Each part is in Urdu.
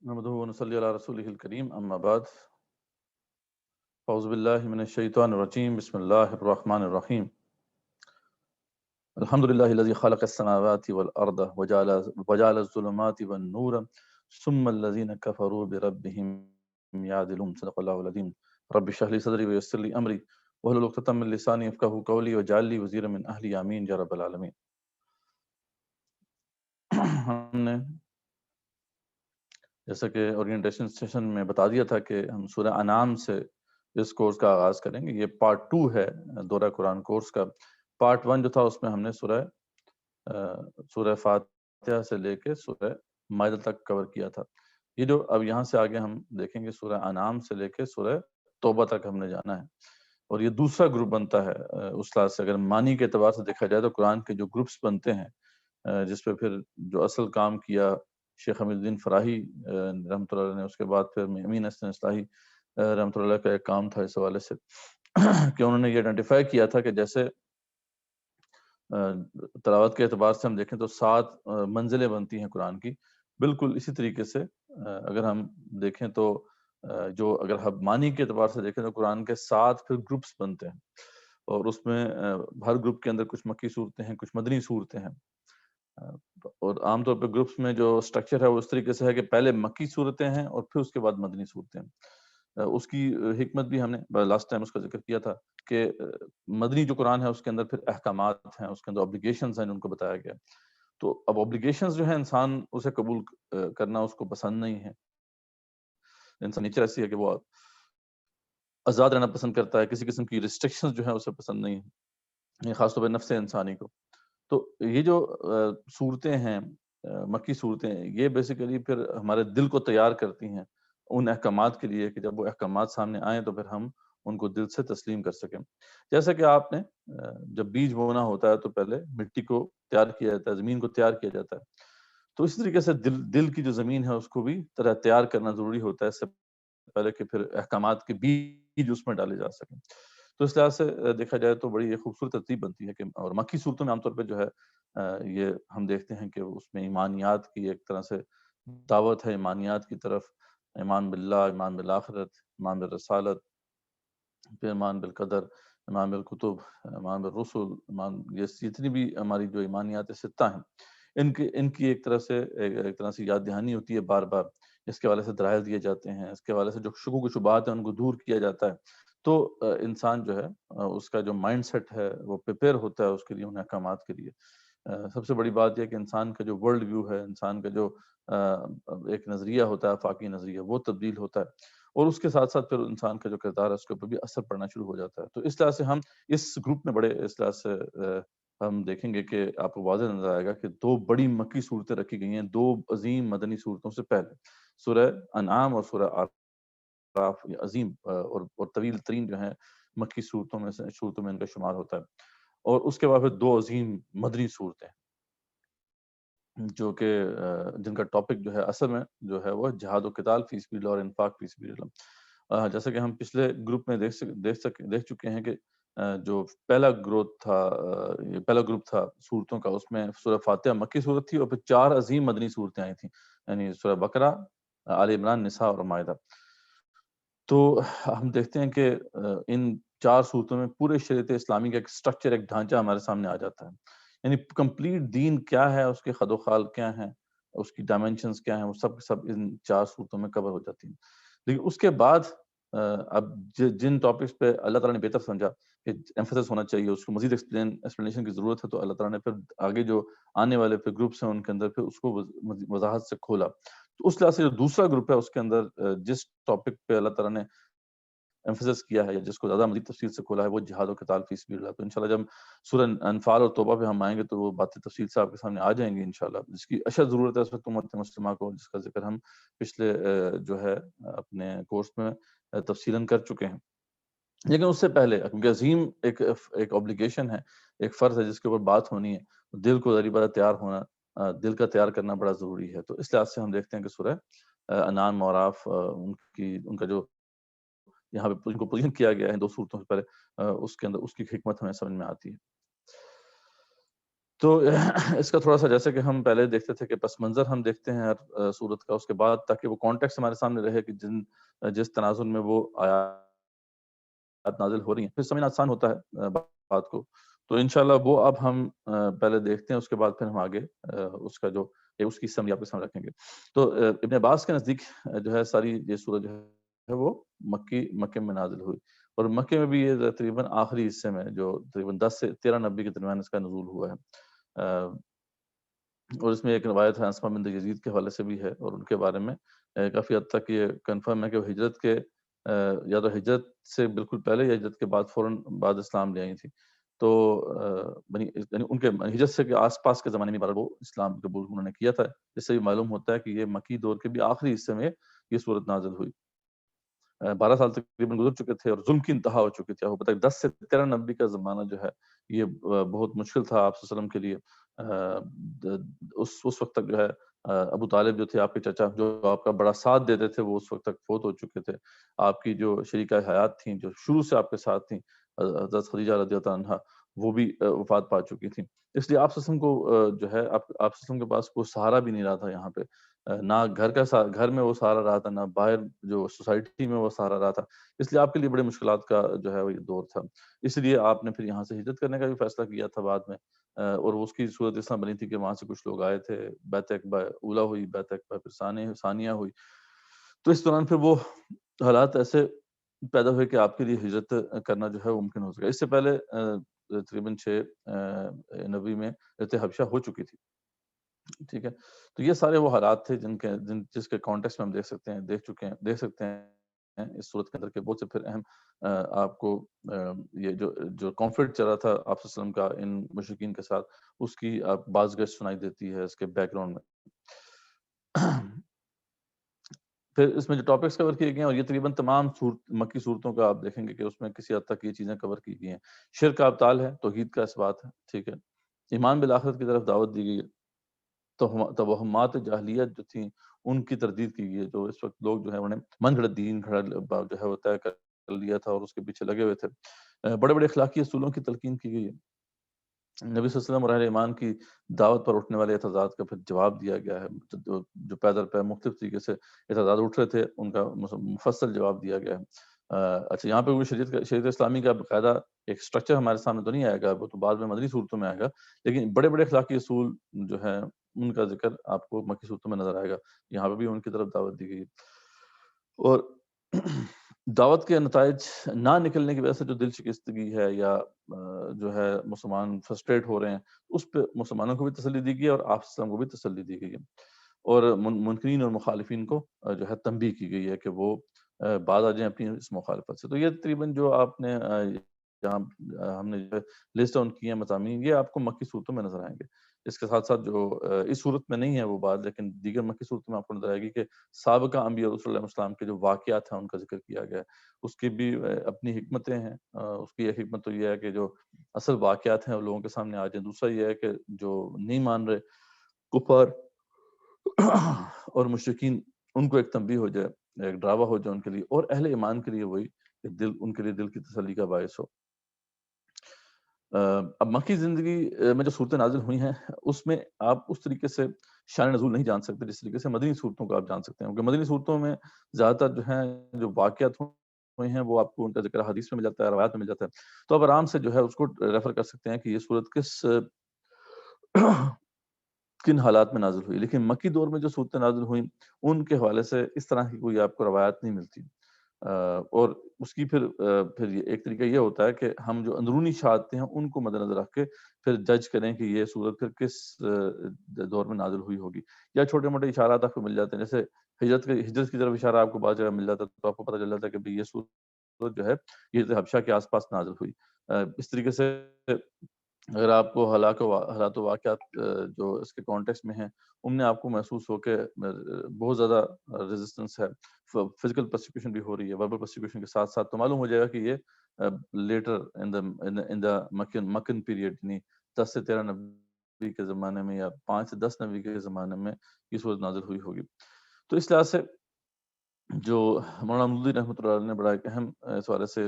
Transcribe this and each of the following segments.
نحمدہ و نصلی علی رسولہ الکریم، اما بعد، اعوذ باللہ من الشیطان الرجیم، بسم اللہ الرحمن الرحیم۔ الحمدللہ الذی خلق السماوات والارض وجعل الظلمات والنور ثم الذین کفروا بربہم یعدلون۔ صدق اللہ العظیم۔ رب اشرح لی صدری ویسر لی امری واحلل عقدۃ من لسانی یفقہوا قولی واجعل لی وزیرا من اہلی، آمین یا رب العالمین۔ ہم نے جیسا کہ اورینٹیشن سیشن میں بتا دیا تھا کہ ہم سورہ انعام سے اس کورس کا آغاز کریں گے۔ یہ پارٹ 2 ہے دورہ قرآن کورس کا۔ پارٹ 1 جو تھا اس میں ہم نے سورہ فاتحہ سے لے کے سورہ مائدہ تک کور کیا تھا۔ یہ جو اب یہاں سے آگے ہم دیکھیں گے سورہ انعام سے لے کے سورہ توبہ تک ہم نے جانا ہے، اور یہ دوسرا گروپ بنتا ہے اس لحاظ سے۔ اگر معنی کے اعتبار سے دیکھا جائے تو قرآن کے جو گروپس بنتے ہیں، جس پہ پھر جو اصل کام کیا شیخ حمید الدین فراہی رحمۃ اللہ علیہ نے، اس کے بعد پھر امین حسن اصلاحی رحمۃ اللہ کا ایک کام تھا اس حوالے سے کہ انہوں نے یہ آئیڈینٹیفائی کیا تھا کہ جیسے تلاوت کے اعتبار سے ہم دیکھیں تو 7 منزلیں بنتی ہیں قرآن کی، بالکل اسی طریقے سے اگر ہم دیکھیں تو جو اگر ہم معنی کے اعتبار سے دیکھیں تو قرآن کے 7 پھر گروپس بنتے ہیں، اور اس میں ہر گروپ کے اندر کچھ مکی صورتیں ہیں، کچھ مدنی صورتیں ہیں۔ اور عام طور پہ گروپس میں جو سٹرکچر ہے وہ اس طریقے سے ہے کہ پہلے مکی صورتیں ہیں اور پھر اس کے بعد مدنی صورتیں ہیں۔ اس کی حکمت بھی ہم نے لاسٹ ٹائم اس کا ذکر کیا تھا کہ مدنی جو قرآن ہے اس کے اندر پھر احکامات ہیں، اس کے اندر اوبلیگیشنز ہیں، ان کو بتایا گیا۔ تو اب اوبلیگیشنز جو ہیں انسان اسے قبول کرنا اس کو پسند نہیں ہے، انسان نیچر ایسی ہے کہ وہ آزاد رہنا پسند کرتا ہے، کسی قسم کی ریسٹرکشنز جو ہیں اسے پسند نہیں ہے، خاص طور پہ نفس انسانی کو۔ تو یہ جو صورتیں ہیں مکی صورتیں، یہ بیسیکلی پھر ہمارے دل کو تیار کرتی ہیں ان احکامات کے لیے کہ جب وہ احکامات سامنے آئیں تو پھر ہم ان کو دل سے تسلیم کر سکیں۔ جیسا کہ آپ نے جب بیج بونا ہوتا ہے تو پہلے مٹی کو تیار کیا جاتا ہے، زمین کو تیار کیا جاتا ہے، تو اسی طریقے سے دل کی جو زمین ہے اس کو بھی تیار کرنا ضروری ہوتا ہے، اس سے پہلے کہ پھر احکامات کے بیج اس میں ڈالے جا سکیں۔ تو اس لحاظ سے دیکھا جائے تو بڑی خوبصورت ترتیب بنتی ہے کہ، اور مکی صورتوں میں عام طور پہ جو ہے یہ ہم دیکھتے ہیں کہ اس میں ایمانیات کی ایک طرح سے دعوت ہے، ایمانیات کی طرف، ایمان باللہ، ایمان بالآخرت، ایمان بالرسالت، پھر ایمان بالقدر، ایمان بالکتب، ایمان بالرسل، یہ جتنی بھی ہماری جو ایمانیات ستہ ہیں ان کی ایک طرح سے یاد دہانی ہوتی ہے بار بار۔ اس کے حوالے سے دلائل دیے جاتے ہیں، اس کے حوالے سے جو شکوک و شبہات ہیں ان کو دور کیا جاتا ہے، تو انسان جو ہے اس کا جو مائنڈ سیٹ ہے وہ پریپیئر ہوتا ہے اس کے لیے، ان احکامات کے لیے۔ سب سے بڑی بات یہ کہ انسان کا جو ورلڈ ویو ہے، انسان کا جو ایک نظریہ ہوتا ہے، آفاقی نظریہ، وہ تبدیل ہوتا ہے، اور اس کے ساتھ ساتھ پھر انسان کا جو کردار ہے اس کے اوپر بھی اثر پڑنا شروع ہو جاتا ہے۔ تو اس طرح سے ہم اس گروپ میں بڑے اس طرح سے ہم دیکھیں گے کہ آپ کو واضح نظر آئے گا کہ 2 بڑی مکی صورتیں رکھی گئی ہیں 2 عظیم مدنی صورتوں سے پہلے، سورہ انعام اور سورہ اعراف، یہ عظیم اور طویل ترین جو ہیں مکی صورتوں میں ان کا شمار ہوتا ہے۔ اور اس کے بعد پھر 2 عظیم مدنی صورتیں جو کہ جن کا ٹاپک جو ہے اصل میں جو ہے وہ جہاد و قتال فی سبیل اللہ اور انفاق فی سبیل اللہ۔ جیسا کہ ہم پچھلے گروپ میں دیکھ چکے ہیں کہ جو پہلا گروپ تھا صورتوں کا، اس میں سورہ فاتحہ مکی صورت تھی، اور پھر 4 عظیم مدنی صورتیں آئی تھیں، یعنی سورہ بقرہ، آل عمران، نساء اور مائدہ۔ تو ہم دیکھتے ہیں کہ ان 4 صورتوں میں پورے شریعت اسلامی کا ایک سٹرکچر، ایک ڈھانچہ ہمارے سامنے آ جاتا ہے، یعنی کمپلیٹ دین کیا ہے، اس کے خد و خال کیا ہیں، اس کی ڈائمینشنز کیا ہیں، وہ سب ان 4 صورتوں میں کور ہو جاتی ہیں۔ لیکن اس کے بعد اب جن ٹاپکس پہ اللہ تعالیٰ نے بہتر سمجھا کہ ایمفسس ہونا چاہیے، اس کو مزید ایکسپلینیشن کی ضرورت ہے، تو اللہ تعالیٰ نے پھر آگے جو آنے والے پھر گروپس ہیں ان کے اندر پھر اس کو وضاحت سے کھولا۔ تو اس لحاظ سے جو دوسرا گروپ ہے اس کے اندر جس ٹاپک پہ اللہ تعالیٰ نے ایمفسس کیا ہے یا جس کو زیادہ مزید تفصیل سے کھولا ہے، وہ جہاد و قتال فی سبیل اللہ۔ تو انشاءاللہ جب سورہ انفال اور توبہ پہ ہم آئیں گے تو وہ باتیں تفصیل سے آپ کے سامنے آ جائیں گی انشاءاللہ، جس کی اشد ضرورت ہے اس وقت امت مسلمہ کو، جس کا ذکر ہم پچھلے جو ہے اپنے کورس میں تفصیلاً کر چکے ہیں۔ لیکن اس سے پہلے کیونکہ عظیم ایک اوبلیگیشن ہے، ایک فرض ہے جس کے اوپر بات ہونی ہے، دل کو ذریعہ بات تیار ہونا، دل کا تیار کرنا بڑا ضروری ہے۔ تو اس لحاظ سے ہم دیکھتے ہیں کہ سورہ انعام اور اعراف ان کا جو یہاں پہ ان کو پوزیشن کیا گیا ہے 2 صورتوں سے پہلے، اس کے اندر اس کی حکمت ہمیں سمجھ میں آتی ہے۔ تو اس کا تھوڑا سا جیسے کہ ہم پہلے دیکھتے تھے کہ پس منظر ہم دیکھتے ہیں ہر صورت کا، اس کے بعد تاکہ وہ کانٹیکسٹ ہمارے سامنے رہے کہ جس تناظر میں وہ آیات نازل ہو رہی ہیں، پھر سمجھنا آسان ہوتا ہے بات کو. تو انشاءاللہ وہ اب ہم پہلے دیکھتے ہیں، اس کے بعد پھر ہم آگے اس کا جو اس کی سمری آپ کے سامنے رکھیں گے. تو ابن عباس کے نزدیک جو ہے ساری یہ سورہ جو ہے وہ مکے میں نازل ہوئی، اور مکے میں بھی یہ تقریباً آخری حصے میں جو تقریباً 10 سے 13 نبی کے درمیان اس کا نزول ہوا ہے. اور اس میں ایک روایت ہے اسماء بنت یزید کے حوالے سے بھی ہے، اور ان کے بارے میں کافی حد تک یہ کنفرم ہے کہ وہ ہجرت کے یا تو ہجرت سے بالکل پہلے یا ہجرت کے بعد فوراً بعد اسلام لے آئی تھی. تو یعنی ان کے ہجرت سے کے آس پاس کے زمانے میں بارہ وہ اسلام قبول انہوں نے کیا تھا، جس سے بھی معلوم ہوتا ہے کہ یہ مکی دور کے بھی آخری حصے میں یہ صورت نازل ہوئی. 12 سال تقریباً گزر چکے تھے اور ظلم کی انتہا ہو چکی تھی. آپ کو پتہ ہے 10 سے 13 نبی کا زمانہ جو ہے یہ بہت مشکل تھا آپ صلی اللہ علیہ وسلم کے لیے. اس وقت تک جو ہے ابو طالب جو تھے آپ کے چچا، جو آپ کا بڑا ساتھ دیتے تھے، وہ اس وقت تک فوت ہو چکے تھے. آپ کی جو شریکہ حیات تھیں، جو شروع سے آپ کے ساتھ تھیں، حضرت خدیجہ رضی اللہ عنہا، وہ بھی وفات پا چکی تھیں. اس لیے آپ صلی اللہ علیہ وسلم کو جو ہے آپ صلی اللہ علیہ وسلم کے پاس کوئی سہارا بھی نہیں رہا تھا یہاں پہ. نہ گھر میں وہ سہارا رہا تھا، نہ باہر جو سوسائٹی میں وہ سہارا رہا تھا. اس لیے آپ کے لیے بڑے مشکلات کا جو ہے وہ یہ دور تھا. اس لیے آپ نے پھر یہاں سے ہجرت کرنے کا بھی فیصلہ کیا تھا بعد میں. اور اس کی صورت اس طرح بنی تھی کہ وہاں سے کچھ لوگ آئے تھے، بیعت عقبہ اولیٰ ہوئی، بیعت عقبہ پھر ثانیہ ہوئی. تو اس دوران پھر وہ حالات ایسے پیدا ہوئے کہ آپ کے لیے ہجرت کرنا جو ہے وہ ممکن ہو سکا. اس سے پہلے تقریباً 6 نبی میں حبشہ ہو چکی تھی. ٹھیک ہے. تو یہ سارے وہ حالات تھے جس کے کانٹیکسٹ میں ہم دیکھ سکتے ہیں اس صورت کے اندر کے بہت سے پھر اہم آپ کو یہ جو کانفلکٹ چل رہا تھا آپ صلی اللہ علیہ وسلم کا ان مشرکین کے ساتھ، اس کی آپ بازگشت سنائی دیتی ہے اس کے بیک گراؤنڈ میں. پھر اس میں جو ٹاپکس کور کیے گئے ہیں، اور یہ تقریباً تمام مکی صورتوں کا آپ دیکھیں گے کہ اس میں کسی حد تک یہ چیزیں کور کی گئی ہیں. شرک کا ابطال ہے، توحید کا اثبات ہے. ٹھیک ہے. ایمان بالآخرت کی طرف دعوت دی گئی ہے. توہمات جاہلیت جو تھیں ان کی تردید کی گئی ہے. جو اس وقت لوگ جو ہے انہوں نے من گھڑت دین جو ہے وہ طے کر لیا تھا اور اس کے پیچھے لگے ہوئے تھے. بڑے بڑے اخلاقی اصولوں کی تلقین کی گئی ہے. نبی صلی اللہ علیہ وسلم اور اہل ایمان کی دعوت پر اٹھنے والے اعتراضات کا پھر جواب دیا گیا ہے. جو پیدر پہ مختلف طریقے سے اعتراضات اٹھ رہے تھے ان کا مفصل جواب دیا گیا ہے. اچھا، یہاں پہ وہ شریعت اسلامی کا باقاعدہ ایک سٹرکچر ہمارے سامنے تو نہیں آئے گا، وہ تو بعد میں مدنی صورتوں میں آئے گا، لیکن بڑے بڑے اخلاقی اصول جو ہے ان کا ذکر آپ کو مکی صورتوں میں نظر آئے گا. یہاں پہ بھی ان کی طرف دعوت دی گئی. اور دعوت کے نتائج نہ نکلنے کی وجہ سے جو دل شکستگی ہے یا جو ہے مسلمان فرسٹریٹ ہو رہے ہیں، اس پہ مسلمانوں کو بھی تسلی دی گئی ہے اور آپ اسلام کو بھی تسلی دی گئی ہے. اور منکرین اور مخالفین کو جو ہے تنبیہ کی گئی ہے کہ وہ باز آ جائیں اپنی اس مخالفت سے. تو یہ تقریباً جو آپ نے جہاں ہم نے جو لسٹ ڈاؤن کی ہیں مضامین، یہ آپ کو مکی صورتوں میں نظر آئیں گے. اس کے ساتھ ساتھ جو اس صورت میں نہیں ہے وہ بات، لیکن دیگر مکی صورتوں میں آپ کو نظر آئے گی کہ سابقہ انبیاء رسول اللہ علیہ وسلم کے جو واقعات ہیں ان کا ذکر کیا گیا ہے. اس کی بھی اپنی حکمتیں ہیں. اس کی ایک حکمت تو یہ ہے کہ جو اصل واقعات ہیں وہ لوگوں کے سامنے آ جائیں. دوسرا یہ ہے کہ جو نہیں مان رہے کفار اور مشرکین، ان کو ایک تنبیہ ہو جائے، ایک ڈراوا ہو جائے ان کے لیے، اور اہل ایمان کے لیے وہی ان کے لیے دل کی تسلی کا باعث ہو. اب مکی زندگی میں جو صورتیں نازل ہوئی ہیں اس میں آپ اس طریقے سے شان نزول نہیں جان سکتے جس طریقے سے مدنی صورتوں کو آپ جان سکتے ہیں، کیونکہ مدنی صورتوں میں زیادہ تر جو ہیں جو واقعات ہوئے ہیں وہ آپ کو ان کا ذکر حدیث میں مل جاتا ہے، روایات میں مل جاتا ہے. تو آپ آرام سے جو ہے اس کو ریفر کر سکتے ہیں کہ یہ صورت کن حالات میں نازل ہوئی. لیکن مکی دور میں جو صورتیں نازل ہوئیں ان کے حوالے سے اس طرح کی کوئی آپ کو روایت نہیں ملتی. اور اس کی پھر ایک طریقہ یہ ہوتا ہے کہ ہم جو اندرونی شہادتیں ہیں ان کو مد نظر رکھ کے پھر جج کریں کہ یہ صورت پھر کس دور میں نازل ہوئی ہوگی. یا چھوٹے موٹے اشارات آپ کو مل جاتے ہیں، جیسے ہجرت کی طرف اشارہ آپ کو بعض جگہ مل جاتا ہے، تو آپ کو پتہ چل جاتا ہے کہ یہ صورت جو ہے یہ حبشہ کے آس پاس نازل ہوئی. اس طریقے سے اگر آپ کو حالات و واقعات جو اس کے کانٹیکس میں ہیں ان میں آپ کو محسوس ہو کہ بہت زیادہ ریزسٹنس ہے، فزیکل پرسیکیوشن بھی ہو رہی ہے، وربل پرسیکیوشن کے ساتھ ساتھ، تو معلوم ہو جائے گا کہ یہ لیٹر ان دا مکن پیریڈ، یعنی 10 سے 13 نبی کے زمانے میں یا 5 سے 10 نبی کے زمانے میں یہ صورت نازل ہوئی ہوگی. تو اس لحاظ سے جو مولانا مودودی رحمۃ اللہ علیہ نے بڑا ایک اہم اس حوالے سے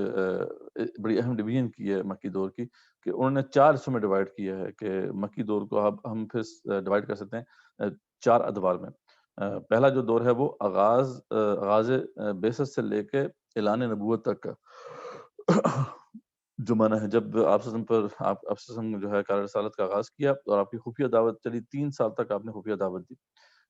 بڑی اہم ڈویژن کی ہے مکی دور کی، کہ انہوں نے 4 حصوں میں ڈیوائڈ کیا ہے کہ مکی دور کو اب ہم پھر ڈیوائڈ کر سکتے ہیں 4 ادوار میں۔ پہلا جو دور ہے وہ آغاز بعثت سے لے کے اعلان نبوت تک کا جو معنی ہے، جب آپ صلی اللہ علیہ وسلم پر آپ صلی اللہ علیہ وسلم جو ہے کار رسالت کا آغاز کیا اور آپ کی خفیہ دعوت چلی، 3 سال تک آپ نے خفیہ دعوت دی۔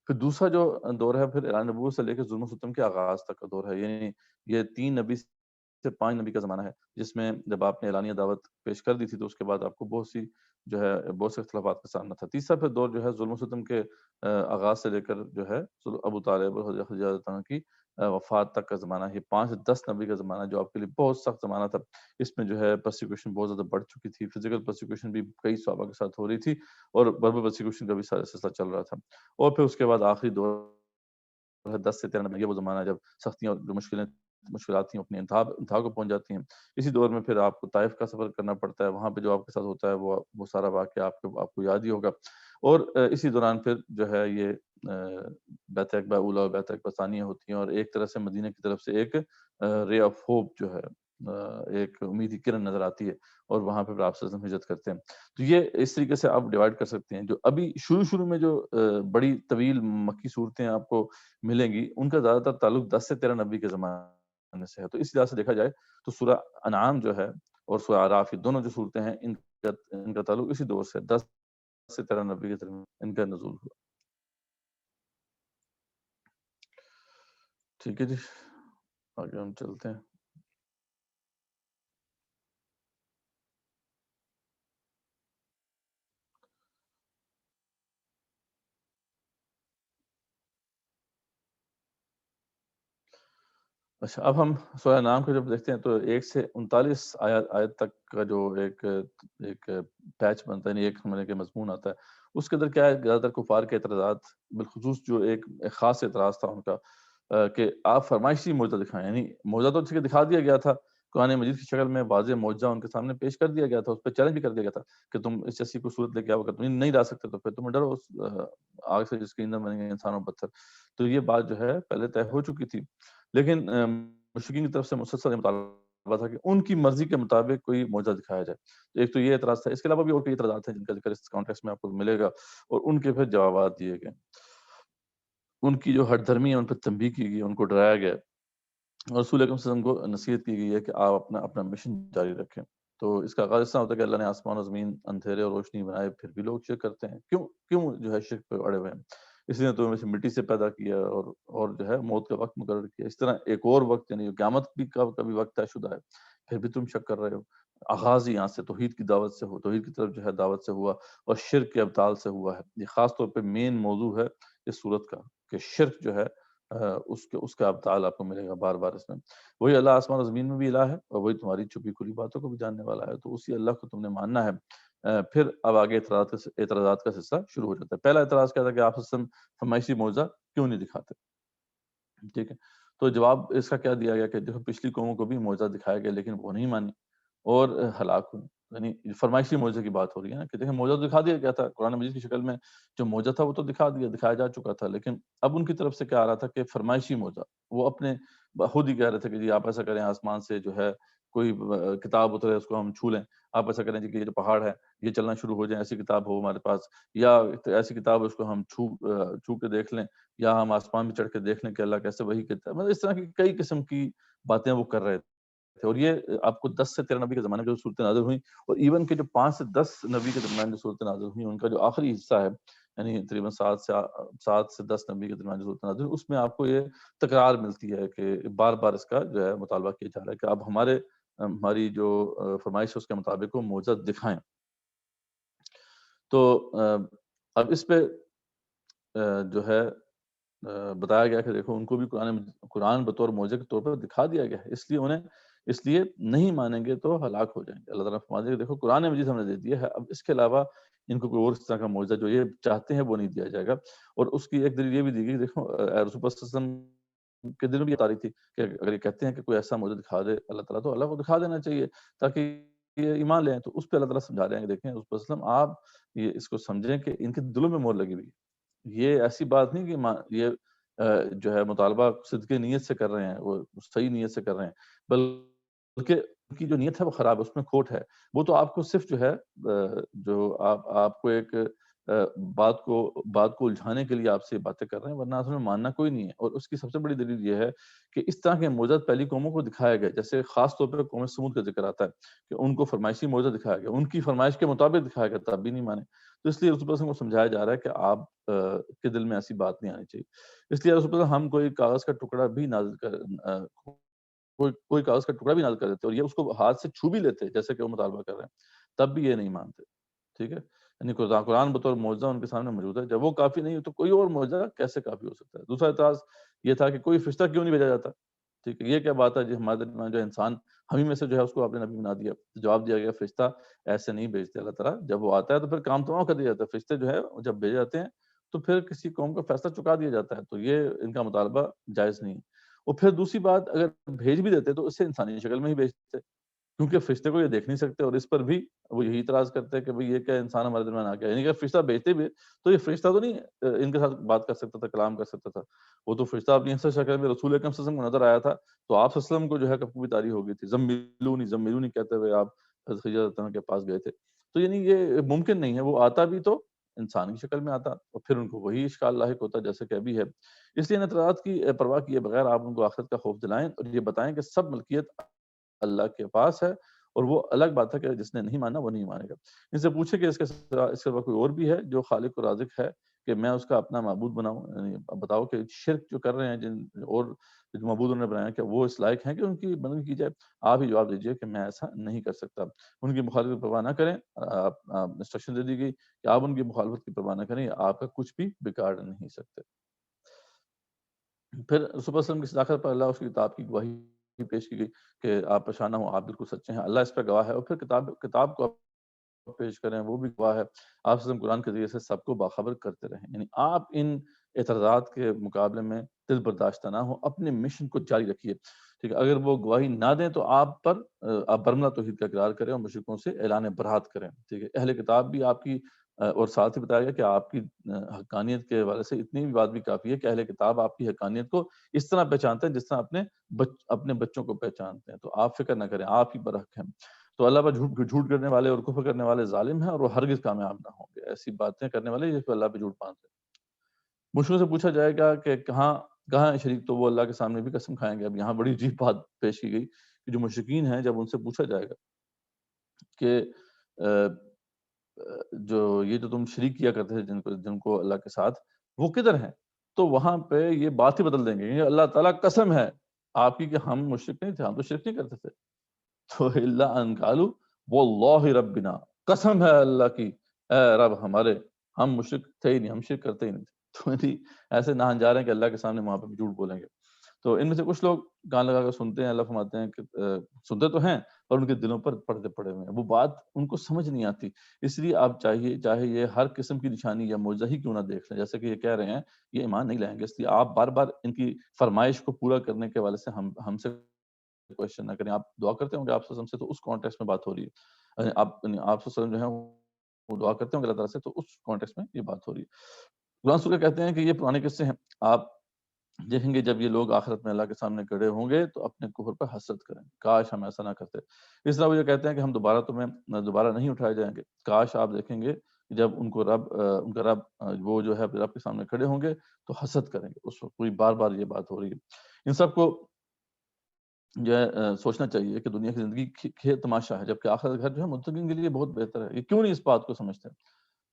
پھر دوسرا جو دور ہے پھر اعلان نبوت سے لے کے ظلم و ستم کے آغاز تک کا دور ہے، یعنی یہ 3 نبی سے 5 نبی کا زمانہ ہے، جس میں جب آپ نے اعلانیہ دعوت پیش کر دی تھی تو اس کے بعد آپ کو بہت سے اختلافات کا سامنا تھا۔ تیسرا پھر دور جو ہے ظلم و ستم کے آغاز سے لے کر جو ہے ابو طالب اور حضرت خدیجہ رضی اللہ عنہا کی وفات تک کا زمانہ، یہ 5 سے 10 نبی کا زمانہ جو آپ کے لیے بہت سخت زمانہ تھا۔ اس میں جو ہے پرسیکیوشن بہت زیادہ بڑھ چکی تھی، فزیکل پرسیکیوشن بھی کئی صحابہ کے ساتھ ہو رہی تھی اور وربل پرسیکیوشن کا بھی سلسلہ چل رہا تھا۔ اور پھر اس کے بعد آخری دور ہے 10 سے 13 نبی، یہ وہ زمانہ ہے جب سختیاں اور جو مشکلات تھیں اپنی انتہا کو پہنچ جاتی ہیں۔ اسی دور میں پھر آپ کو طائف کا سفر کرنا پڑتا ہے، وہاں پہ جو آپ کے ساتھ ہوتا ہے وہ سارا واقعہ آپ کو یاد ہی ہوگا۔ اور اسی دوران پھر جو ہے یہ بیعت عقبہ اولیٰ اور بیعت عقبہ ثانیہ ہوتی ہیں اور ایک طرح سے مدینہ کی طرف سے ایک رے آف ہوپ جو ہے ایک امید کی کرن نظر آتی ہے اور وہاں پہ آپ صلی اللہ علیہ وسلم ہجرت کرتے ہیں۔ تو یہ اس طریقے سے آپ ڈیوائڈ کر سکتے ہیں۔ جو ابھی شروع میں جو بڑی طویل مکی صورتیں آپ کو ملیں گی، ان کا زیادہ تر تعلق 10 سے 13 نبی کے زمانے سے ہے۔ تو اس لحاظ سے دیکھا جائے تو سورہ انعام جو ہے اور سورہ اعراف، یہ دونوں جو صورتیں ہیں ان کا تعلق اسی دور سے 10 سے 13 نبی کے درمیان ان کا نزول ہوا۔ ٹھیک ہے جی، آگے ہم چلتے ہیں۔ اچھا، اب ہم سورہ انعام کو جب دیکھتے ہیں تو 1 سے 39 آیت تک کا جو ایک پیچ بنتا ہے، یعنی ایک سمجھنے کے مضمون آتا ہے، اس کے اندر کیا ہے، زیادہ تر کفار کے اعتراضات، بالخصوص جو ایک خاص اعتراض تھا ان کا کہ آپ فرمائشی معجزہ دکھائیں، یعنی معجزہ تو ٹھیک ہے دکھا دیا گیا تھا، قرآن مجید کی شکل میں واضح معجزہ ان کے سامنے پیش کر دیا گیا تھا، اس پہ چیلنج بھی کر دیا گیا تھا کہ تم اس جیسی کوئی صورت لے کے آؤ، اگر تم نہیں لا سکتے تو پھر تم ڈرو اس آگ سے جس کے ایندھن بنیں گے انسان اور پتھر۔ تو یہ بات جو ہے پہلے طے ہو چکی تھی، لیکن مشرکین کی طرف سے مسلسل یہ مطالبہ تھا کہ ان کی مرضی کے مطابق کوئی معجزہ دکھایا جائے۔ تو ایک تو یہ اعتراض تھا، اس کے علاوہ بھی اور کئی اعتراضات ہیں جن کا ذکر اس کانٹیکسٹ میں آپ کو ملے گا اور ان کے پھر جوابات دیے گئے۔ ان کی جو ہٹ دھرمی ہے ان پہ تنبیہ کی گئی، ان کو ڈرایا گیا اور رسول اکرم صلی اللہ علیہ وسلم کو نصیحت کی گئی ہے کہ آپ اپنا مشن جاری رکھیں۔ تو اس کا آغاز اس طرح ہوتا ہے کہ اللہ نے آسمان و زمین اندھیرے اور روشنی بنائے، پھر بھی لوگ شرک کرتے ہیں۔ کیوں جو ہے شرک پہ اڑے ہوئے ہیں؟ اس نے تو اسے مٹی سے پیدا کیا اور جو ہے موت کا وقت مقرر کیا۔ اس طرح ایک اور وقت یعنی قیامت بھی کا بھی وقت طے شدہ ہے، پھر بھی تم شک کر رہے ہو۔ آغاز ہی یہاں سے توحید کی دعوت سے ہو، توحید کی طرف جو ہے دعوت سے ہوا اور شرک کے ابطال سے ہوا ہے۔ یہ خاص طور پہ مین موضوع ہے اس صورت کا کہ شرک جو ہے اس کا ابطال آپ کو ملے گا بار بار اس میں۔ وہی اللہ آسمان و زمین میں بھی الہ ہے اور وہی تمہاری چھپی کھلی باتوں کو بھی جاننے والا ہے، تو اسی اللہ کو تم نے ماننا ہے۔ پھر اب آگے اعتراضات کا سلسلہ شروع ہو جاتا ہے۔ پہلا اعتراض کیا تھا کہ آپ وسلم فرمائشی معجزہ کیوں نہیں دکھاتے؟ ٹھیک ہے، تو جواب اس کا کیا دیا گیا کہ دیکھو پچھلی قوموں کو بھی معجزہ دکھایا گیا لیکن وہ نہیں مانی اور ہلاک ہوئی۔ یعنی فرمائشی معجزے کی بات ہو رہی ہے نا کہ دیکھیں معجزہ دکھا دیا گیا تھا، قرآن مجید کی شکل میں جو معجزہ تھا وہ تو دکھایا جا چکا تھا، لیکن اب ان کی طرف سے کیا آ رہا تھا کہ فرمائشی معجزہ، وہ اپنے خود ہی کہہ رہے تھے کہ جی آپ ایسا کریں آسمان سے جو ہے کوئی کتاب اترے اس کو ہم چھو لیں، آپ ایسا کریں جی کہ یہ جو پہاڑ ہے یہ چلنا شروع ہو جائیں، ایسی کتاب ہو ہمارے پاس، یا ایسی کتاب اس کو ہم چھو کے دیکھ لیں، یا ہم آسمان میں چڑھ کے دیکھ لیں کہ اللہ کیسے وحی کرتا ہے۔ مطلب اس طرح کی کئی قسم کی باتیں وہ کر رہے تھے اور یہ آپ کو 10 سے 13 نبی کے زمانے میں جو صورتیں نازل ہوئیں اور ایون کے جو 5 سے 10 نبی کے درمیان جو صورتیں نازل ہوئیں ان کا جو آخری حصہ ہے یعنی تقریباً 7 سے 10 نبی کے درمیان جو صورتیں نازل ہوئیں اس میں آپ کو یہ تکرار ملتی ہے کہ بار بار اس کا جو ہے مطالبہ کیا جا رہا ہے کہ اب ہماری جو فرمائش ہے اس کے مطابق وہ معجزہ دکھائیں۔ تو اب اس پہ جو ہے بتایا گیا کہ دیکھو ان کو بھی قرآن بطور معجزے کے طور پر دکھا دیا گیا ہے، اس لیے نہیں مانیں گے تو ہلاک ہو جائیں گے۔ اللہ تعالیٰ فرماتے ہیں کہ دیکھو قرآن مجید ہم نے دے دیا ہے، اب اس کے علاوہ ان کو کوئی اور اس طرح کا معجزہ جو یہ چاہتے ہیں وہ نہیں دیا جائے گا۔ اور اس کی ایک دلیل یہ بھی دی گئی، دیکھو رسول اللہ صلی اللہ علیہ وسلم کے دل میں بھی یہ تاریخ تھی کہ اگر یہ کہتے ہیں کہ کوئی ایسا معجزہ دکھا دے اللہ تعالیٰ تو اللہ کو دکھا دینا چاہیے تاکہ یہ ایمان لیں۔ تو اس پہ اللہ تعالیٰ سمجھا رہے ہیں کہ دیکھیں رسول وسلم آپ یہ اس کو سمجھیں کہ ان کے دلوں میں مور لگی ہوئی ہے، یہ ایسی بات نہیں کہ یہ جو ہے مطالبہ صدقے نیت سے کر رہے ہیں، وہ صحیح نیت سے کر رہے ہیں، بلکہ ان کی جو نیت ہے وہ خراب ہے، اس میں کھوٹ ہے۔ وہ تو آپ کو صرف جو ہے جو آپ کو ایک بات کو الجھانے کے لیے آپ سے یہ باتیں کر رہے ہیں، ورنہ اصل میں ماننا کوئی نہیں ہے۔ اور اس کی سب سے بڑی دلیل یہ ہے کہ اس طرح کے معجزات پہلی قوموں کو دکھائے گئے، جیسے خاص طور پہ قوم سمود کا ذکر آتا ہے کہ ان کو فرمائشی معجزہ دکھایا گیا، ان کی فرمائش کے مطابق دکھایا گیا، تب بھی نہیں مانے۔ تو اس لیے رسول اللہ صلی اللہ علیہ وسلم کو سمجھایا جا رہا ہے کہ آپ کے دل میں ایسی بات نہیں آنی چاہیے۔ اس لیے رسول اللہ ہم کوئی کاغذ کا ٹکڑا بھی نازل کوئی کاغذ کا ٹکڑا بھی نازل کر دیتے اور یہ اس کو ہاتھ سے چھو بھی لیتے جیسے کہ وہ مطالبہ کر رہے ہیں، تب بھی یہ نہیں مانتے، ٹھیک ہے؟ یعنی قرآن بطور معجزہ ان کے سامنے موجود ہے، جب وہ کافی نہیں ہو تو کوئی اور معجزہ کیسے کافی ہو سکتا ہے؟ دوسرا اعتراض یہ تھا کہ کوئی فرشتہ کیوں نہیں بھیجا جاتا؟ ٹھیک ہے، یہ کیا بات ہے جی ہمارے درمیان جو انسان ہم ہی میں سے جو ہے اس کو آپ نے نبی بنا دیا۔ جواب دیا گیا فرشتہ ایسے نہیں بھیجتے اللہ تعالیٰ، جب وہ آتا ہے تو پھر کام تمام کر دیا جاتا ہے۔ فرشتے جو ہے جب بھیجے جاتے ہیں تو پھر کسی قوم کا فیصلہ چکا دیا جاتا ہے، تو یہ ان کا مطالبہ جائز نہیں ہے۔ اور پھر دوسری بات اگر بھیج بھی دیتے تو اسے انسانی شکل میں ہی بھیجتے، کیونکہ فرشتے کو یہ دیکھ نہیں سکتے اور اس پر بھی وہ یہی اعتراض کرتے ہیں کہ بھئی یہ کیا انسان ہمارے درمیان آ گیا، یعنی کہ فرشتہ بھیجتے بھی تو یہ فرشتہ تو نہیں ان کے ساتھ بات کر سکتا تھا، کلام کر سکتا تھا، وہ تو فرشتہ اپنی اصل شکل میں رسول اکرم صلی اللہ علیہ وسلم کو نظر آیا تھا، تو آپ صلی اللہ علیہ وسلم کو جو ہے کبھی طاری ہو گئی تھی، زملونی زملونی کہتے ہوئے آپ حضرت خدیجہ رضی اللہ عنہا کے پاس گئے تھے، تو یعنی یہ ممکن نہیں ہے، وہ آتا بھی تو انسان کی شکل میں آتا اور پھر ان کو وہی اشکال لاحق ہوتا جیسے کہ ابھی ہے۔ اس لیے ان اعتراضات کی پرواہ کیے بغیر آپ ان کو آخرت کا خوف دلائیں اور یہ بتائیں کہ سب ملکیت اللہ کے پاس ہے اور وہ الگ بات ہے کہ جس نے نہیں مانا وہ نہیں مانے گا۔ ان سے پوچھے کہ اس کے سوا کوئی اور بھی ہے جو خالق و رازق ہے کہ میں اس کا اپنا معبود بناؤں؟ یعنی بتاؤ کہ شرک جو کر رہے ہیں جن اور جو معبود انہوں نے بنایا کہ وہ اس لائق ہیں کہ ان کی بندگی کی جائے؟ آپ ہی جواب دیجئے کہ میں ایسا نہیں کر سکتا۔ ان کی مخالفت کی پرواہ نہ کریں، آپ انسٹرکشن دے دی گئی کہ آپ ان کی مخالفت کی پرواہ نہ کریں، آپ کا کچھ بھی بگاڑ نہیں سکتے۔ پھر رسول اللہ صلی اللہ علیہ وسلم کی صداقت پر اللہ اس کی کتاب کی گواہی پیش کی گئی کہ آپ پریشان نہ ہوں، آپ بالکل سچے ہیں، اللہ اس پہ گواہ ہے۔ اور پھر کتاب کو آپ پیش کریں، وہ بھی گواہ ہے۔ آپ صلی اللہ علیہ وسلم قرآن کے ذریعے سے سب کو باخبر کرتے رہیں، یعنی آپ ان اعتراضات کے مقابلے میں دل برداشتہ نہ ہو، اپنے مشن کو جاری رکھیے، ٹھیک ہے؟ اگر وہ گواہی نہ دیں تو آپ پر آپ برملا توحید کا اقرار کریں اور مشرکوں سے اعلان برات کریں، ٹھیک ہے؟ اہل کتاب بھی آپ کی اور ساتھ ہی بتایا گیا کہ آپ کی حقانیت کے حوالے سے اتنی بھی بات بھی کافی ہے کہ اہل کتاب آپ کی حقانیت کو اس طرح پہچانتے ہیں جس طرح اپنے بچوں کو پہچانتے ہیں، تو آپ فکر نہ کریں، آپ ہی برحق ہیں۔ تو اللہ پر جھوٹ کرنے والے اور کفر کرنے والے ظالم ہیں اور وہ ہرگز کامیاب نہ ہوں گے، ایسی باتیں کرنے والے جس پہ اللہ پہ جھوٹ باندھتے ہیں۔ مشرکوں سے پوچھا جائے گا کہ کہاں ہے شریک، تو وہ اللہ کے سامنے بھی قسم کھائیں گے۔ اب یہاں بڑی عجیب بات پیش کی گئی کہ جو مشرکین ہیں جب ان سے پوچھا جائے گا کہ جو یہ جو تم شریک کیا کرتے تھے جن کو اللہ کے ساتھ، وہ کدھر ہیں؟ تو وہاں پہ یہ بات ہی بدل دیں گے، اللہ تعالیٰ قسم ہے آپ کی کہ ہم مشرک نہیں تھے، ہم تو شرک نہیں کرتے تھے۔ تو اللہ ان قالوا واللہ ربنا، قسم ہے اللہ کی اے رب ہمارے، ہم مشرک تھے ہی نہیں، ہم شرک کرتے ہی نہیں تھے۔ تو ایسے نہ جا رہے ہیں کہ اللہ کے سامنے وہاں پہ بھی جھوٹ بولیں گے۔ تو ان میں سے کچھ لوگ کان لگا کر سنتے ہیں، اللہ فرماتے ہیں کہ سنتے تو ہیں اور ان کے دلوں پر پردے پڑے ہوئے ہیں، وہ بات ان کو سمجھ نہیں آتی۔ اس لیے آپ چاہے یہ ہر قسم کی نشانی یا معجزہ ہی کیوں نہ دیکھ لیں، جیسے کہ یہ کہہ رہے ہیں یہ ایمان نہیں لائیں گے، اس لیے آپ بار بار ان کی فرمائش کو پورا کرنے کے حوالے سے ہم سے کوشچن نہ کریں۔ آپ دعا کرتے ہوں گے آپ صلی اللہ علیہ وسلم سے، تو اس کانٹیکسٹ میں بات ہو رہی ہے۔ آپ صلی اللہ علیہ وسلم جو ہے وہ دعا کرتے ہوں گے اللہ تعالیٰ سے، تو اس کانٹیکسٹ میں یہ بات ہو رہی ہے۔ قرآن سورہ کہتے ہیں کہ یہ پرانے قصے ہیں، آپ دیکھیں گے جب یہ لوگ آخرت میں اللہ کے سامنے کھڑے ہوں گے تو اپنے کفر پر حسرت کریں، کاش ہم ایسا نہ کرتے۔ اس طرح وہ یہ کہتے ہیں کہ ہم دوبارہ نہیں اٹھائے جائیں گے، کاش آپ دیکھیں گے جب ان کا رب وہ جو ہے رب کے سامنے کھڑے ہوں گے تو حسرت کریں گے، اس وقت پوری بار بار یہ بات ہو رہی ہے۔ ان سب کو جو ہے سوچنا چاہیے کہ دنیا کی زندگی کھیل تماشا ہے، جبکہ آخرت کا گھر جو ہے متقین کے لیے بہت بہتر ہے۔ یہ کیوں نہیں اس بات کو سمجھتے؟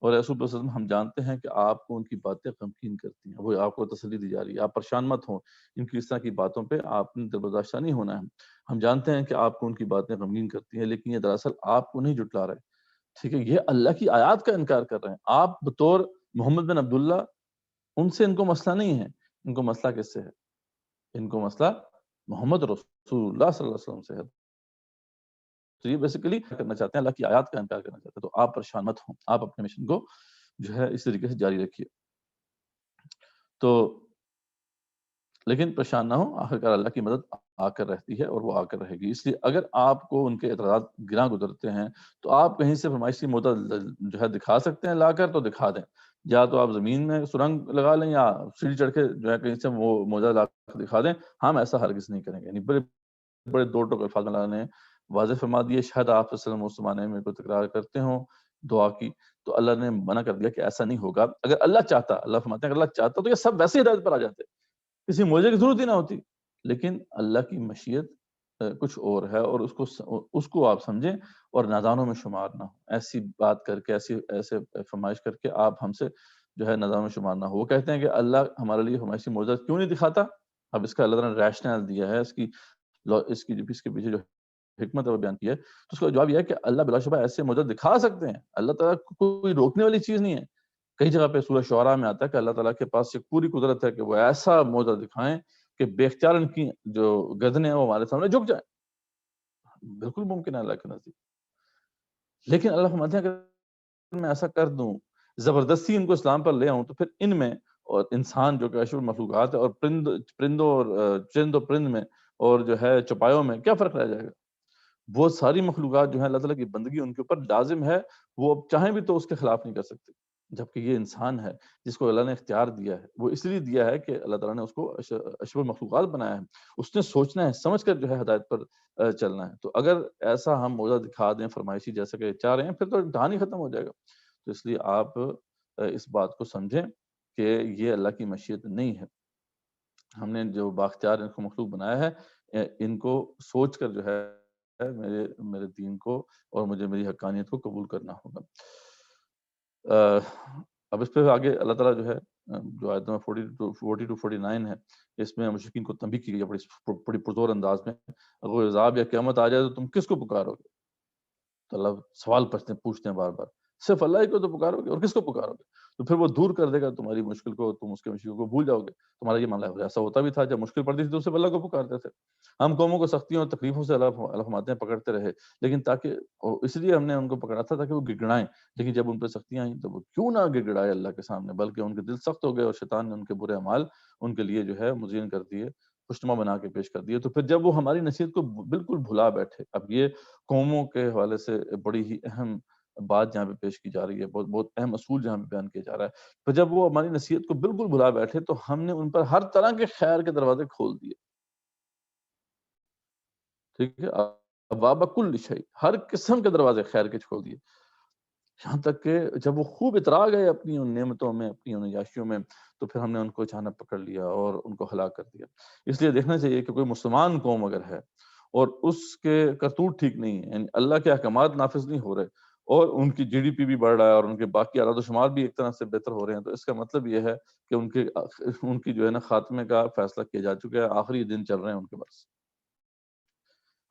اور رسول اللہ صلی اللہ علیہ وسلم ہم جانتے ہیں کہ آپ کو ان کی باتیں غمگین کرتی ہیں، وہ آپ کو تسلی دی جا رہی ہے، آپ پریشان مت ہوں، ان کی اس طرح کی باتوں پہ آپ نے دل برداشتہ نہیں ہونا ہے۔ ہم جانتے ہیں کہ آپ کو ان کی باتیں غمگین کرتی ہیں، لیکن یہ دراصل آپ کو نہیں جھٹلا رہے، ٹھیک ہے؟ یہ اللہ کی آیات کا انکار کر رہے ہیں۔ آپ بطور محمد بن عبداللہ ان کو مسئلہ نہیں ہے، ان کو مسئلہ کس سے ہے؟ ان کو مسئلہ محمد رسول اللہ صلی اللہ علیہ وسلم سے ہے۔ تو یہ بیسیکلی کرنا چاہتے ہیں، اللہ کی آیات کا انکار کرنا چاہتے ہیں، تو آپ پریشان مت ہوں، آپ اپنے مشن کو جو ہے اس طریقے سے جاری رکھیے۔ تو لیکن پریشان نہ ہو، آخرکار اللہ کی مدد آ کر رہتی ہے اور وہ آ کر رہے گی۔ اس لیے اگر آپ کو ان کے اعتراضات گراں گزرتے ہیں تو آپ کہیں سے فرمائشی معجزہ جو ہے دکھا سکتے ہیں لا کر، تو دکھا دیں۔ یا تو آپ زمین میں سرنگ لگا لیں یا سیڑھی چڑھ کے جو ہے کہیں سے وہ معجزہ لا کے دکھا دیں، ہم ایسا ہرگز نہیں کریں گے۔ یعنی بڑے بڑے دو ٹوک الفاظ میں اللہ نے واضح فرما دیے، شاید آپ صلی اللہ علیہ وسلم اس زمانے میں کوئی تکرار کرتے ہوں دعا کی، تو اللہ نے منع کر دیا کہ ایسا نہیں ہوگا۔ اگر اللہ چاہتا، اللہ فرماتے ہیں اگر اللہ چاہتا تو یہ سب ویسے ہی ہدایت پر آ جاتے، کسی معجزے کی ضرورت ہی نہ ہوتی، لیکن اللہ کی مشیت کچھ اور ہے، اور اس کو آپ سمجھیں اور نادانوں میں شمار نہ ہو۔ ایسی بات کر کے ایسے فرمائش کر کے آپ ہم سے جو ہے نادانوں میں شمار نہ ہو۔ وہ کہتے ہیں کہ اللہ ہمارے لیے فرمائشی معجزہ کیوں نہیں دکھاتا؟ اب اس کا اللہ تعالیٰ نے ریشنل دیا ہے، اس کے پیچھے جو حکمت ہے وہ بیان کی ہے، تو اس کا جواب یہ ہے کہ اللہ بلا شبہ ایسے معجزات دکھا سکتے ہیں۔ اللہ تعالیٰ کو کوئی روکنے والی چیز نہیں ہے۔ کئی جگہ پہ سورہ شعراء میں آتا ہے کہ اللہ تعالیٰ کے پاس ایک پوری قدرت ہے کہ وہ ایسا معجزہ دکھائیں کہ بے اختیار ان کی جو گردنیں ہیں وہ ہمارے سامنے جھک جائیں۔ بالکل ممکن ہے اللہ کے نزدیک، لیکن اللہ فرماتے ہیں اگر میں ایسا کر دوں، زبردستی ان کو اسلام پر لے آؤں، تو پھر ان میں اور انسان جو کہ اشرف المخلوقات ہے، اور پرندوں اور چرند و پرند میں اور جو ہے چوپایوں میں کیا فرق رہ جائے گا؟ وہ ساری مخلوقات جو ہیں اللہ تعالیٰ کی بندگی ان کے اوپر لازم ہے، وہ اب چاہیں بھی تو اس کے خلاف نہیں کر سکتے۔ جبکہ یہ انسان ہے جس کو اللہ نے اختیار دیا ہے، وہ اس لیے دیا ہے کہ اللہ تعالیٰ نے اس کو اشرف المخلوقات بنایا ہے، اس نے سوچنا ہے، سمجھ کر جو ہے ہدایت پر چلنا ہے۔ تو اگر ایسا ہم معجزہ دکھا دیں فرمائشی جیسا کہ چاہ رہے ہیں، پھر تو امتحان ہی ختم ہو جائے گا۔ تو اس لیے آپ اس بات کو سمجھیں کہ یہ اللہ کی مشیت نہیں ہے۔ ہم نے جو بااختیار ان کو مخلوق بنایا ہے، ان کو سوچ کر جو ہے میرے دین کو اور مجھے میری حقانیت کو قبول کرنا ہوگا۔ اب اس پہ آگے اللہ تعالیٰ جو ہے جو آیت نمبر 40 to 49 ہے، اس میں مشرکین کو تنبیہ کی گئی ہے بڑی پرزور انداز میں۔ اگر عذاب یا قیامت آ جائے تو تم کس کو پکارو گے؟ تو اللہ سوال پوچھتے ہیں بار بار، صرف اللہ ہی کو تو پکارو گے اور کس کو پکارو گے؟ تو پھر وہ دور کر دے گا تمہاری مشکل کو، تم اس کے مشکل کو بھول جاؤ گے۔ تمہارا یہ معاملہ ہے۔ ایسا ہوتا بھی تھا، جب مشکل پڑتی تھی تو صرف اللہ کو پکارتے تھے۔ ہم قوموں کو سختیوں اور تکلیفوں سے اللہ فرماتے ہیں پکڑتے رہے، لیکن اس لیے ہم نے ان کو پکڑا تھا تاکہ وہ گڑگڑائیں، لیکن جب ان پہ سختیاں آئیں تو وہ کیوں نہ گڑگڑائے اللہ کے سامنے، بلکہ ان کے دل سخت ہو گئے اور شیطان نے ان کے برے اعمال ان کے لیے جو ہے مزین کر دیے، خوشنما بنا کے پیش کر دیے۔ تو پھر جب وہ ہماری نصیحت کو بالکل بھلا بیٹھے، اب یہ قوموں کے حوالے سے بڑی ہی اہم بات جہاں پہ پیش کی جا رہی ہے، بہت بہت اہم اصول جہاں پہ بیان کیا جا رہا ہے، تو جب وہ ہماری نصیحت کو بالکل بھلا بیٹھے تو ہم نے ان پر ہر طرح کے خیر کے دروازے کھول دیے۔ ٹھیک ہے، ابواب کل شیء، ہر قسم کے دروازے خیر کے کھول دیے، یہاں تک کہ جب وہ خوب اترا گئے اپنی ان نعمتوں میں، اپنی ان عیاشیوں میں، تو پھر ہم نے ان کو اچانک پکڑ لیا اور ان کو ہلاک کر دیا۔ اس لیے دیکھنا چاہیے کہ کوئی مسلمان قوم اگر ہے اور اس کے کرتوت ٹھیک نہیں ہے، یعنی اللہ کے احکامات نافذ نہیں ہو رہے اور ان کی جی ڈی پی بھی بڑھ رہا ہے اور ان کے باقی اعداد و شمار بھی ایک طرح سے بہتر ہو رہے ہیں، تو اس کا مطلب یہ ہے کہ ان کی جو ہے نا خاتمے کا فیصلہ کیا جا چکا ہے، آخری دن چل رہے ہیں ان کے پاس۔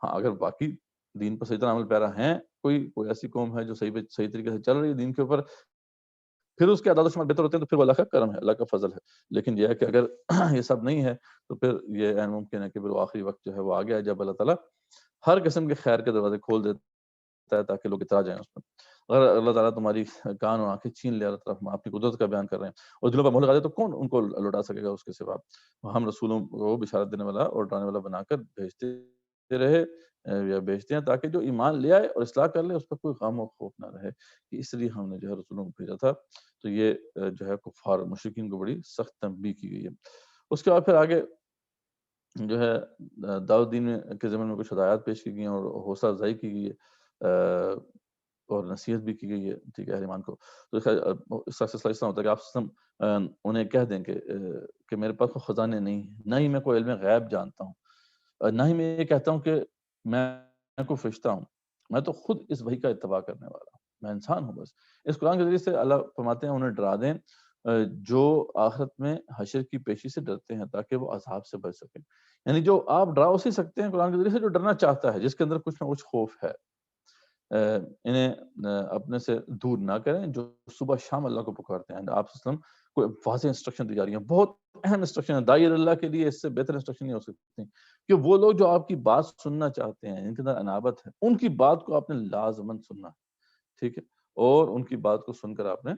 ہاں، اگر باقی دین پر صحیح طرح عمل پیرا ہیں، کوئی ایسی قوم ہے جو صحیح طریقے سے چل رہی ہے دین کے اوپر، پھر اس کے اعداد و شمار بہتر ہوتے ہیں، تو پھر وہ اللہ کا کرم ہے، اللہ کا فضل ہے۔ لیکن یہ ہے کہ اگر یہ سب نہیں ہے تو پھر یہ عین ممکن ہے کہ پھر وہ آخری وقت جو ہے وہ آ گیا ہے جب اللہ تعالیٰ ہر قسم کے خیر کے دروازے کھول دیتا ہے تاکہ لوگ اترا جائیں اس میں۔ اگر اللہ تعالیٰ تمہاری کان اور آنکھیں چھین لے، اللہ تعالیٰ ہم اپنی قدرت کا بیان کر رہے ہیں اور دلوں پر مہر لگا دے تو کون ان کو لوٹا سکے گا اس کے سوا؟ ہم رسولوں کو بشارت دینے والا اور ڈرانے والا بنا کر بھیجتے رہے یا بھیجتے ہیں تاکہ جو ایمان لے آئے اور اصلاح کر لے اس پر کوئی غم و خوف نہ رہے، کہ اس لیے ہم نے جو ہے رسولوں کو بھیجا تھا۔ تو یہ جو ہے کفار مشرکین کو بڑی سخت تنبیہ کی گئی ہے۔ اس کے بعد پھر آگے جو ہے داؤد دین کے زمانے میں کچھ ہدایات پیش کی گئی ہیں اور حوصلہ افزائی کی گئی ہے اور نصیحت بھی کی گئی ہے، ٹھیک ہے، اہل ایمان کو۔ تو اس کا سلسلہ اس طرح ہوتا ہے کہ آپ انہیں کہہ دیں کہ میرے پاس کوئی خزانے نہیں ہیں، نہ ہی میں کوئی علم غیب جانتا ہوں، نہ ہی میں یہ کہتا ہوں کہ میں کوئی فرشتہ ہوں، میں تو خود اس وحی کا اتباع کرنے والا ہوں، میں انسان ہوں بس۔ اس قرآن کے ذریعے سے اللہ فرماتے ہیں انہیں ڈرا دیں جو آخرت میں حشر کی پیشی سے ڈرتے ہیں تاکہ وہ عذاب سے بچ سکیں۔ یعنی جو آپ ڈرا اسی سکتے ہیں قرآن کے ذریعے سے جو ڈرنا چاہتا ہے، جس کے اندر کچھ نہ کچھ خوف ہے۔ انہیں اپنے سے دور نہ کریں جو صبح شام اللہ کو پکارتے ہیں۔ آپ صلی اللہ علیہ وسلم کو واضح انسٹرکشن دی جا رہی ہیں، بہت اہم انسٹرکشن ہے، داعی اللہ کے لیے اس سے بہتر انسٹرکشن نہیں ہو سکتی کہ وہ لوگ جو آپ کی بات سننا چاہتے ہیں، ان کے اندر انابت ہے، ان کی بات کو آپ نے لازماً سننا ہے، ٹھیک ہے، اور ان کی بات کو سن کر آپ نے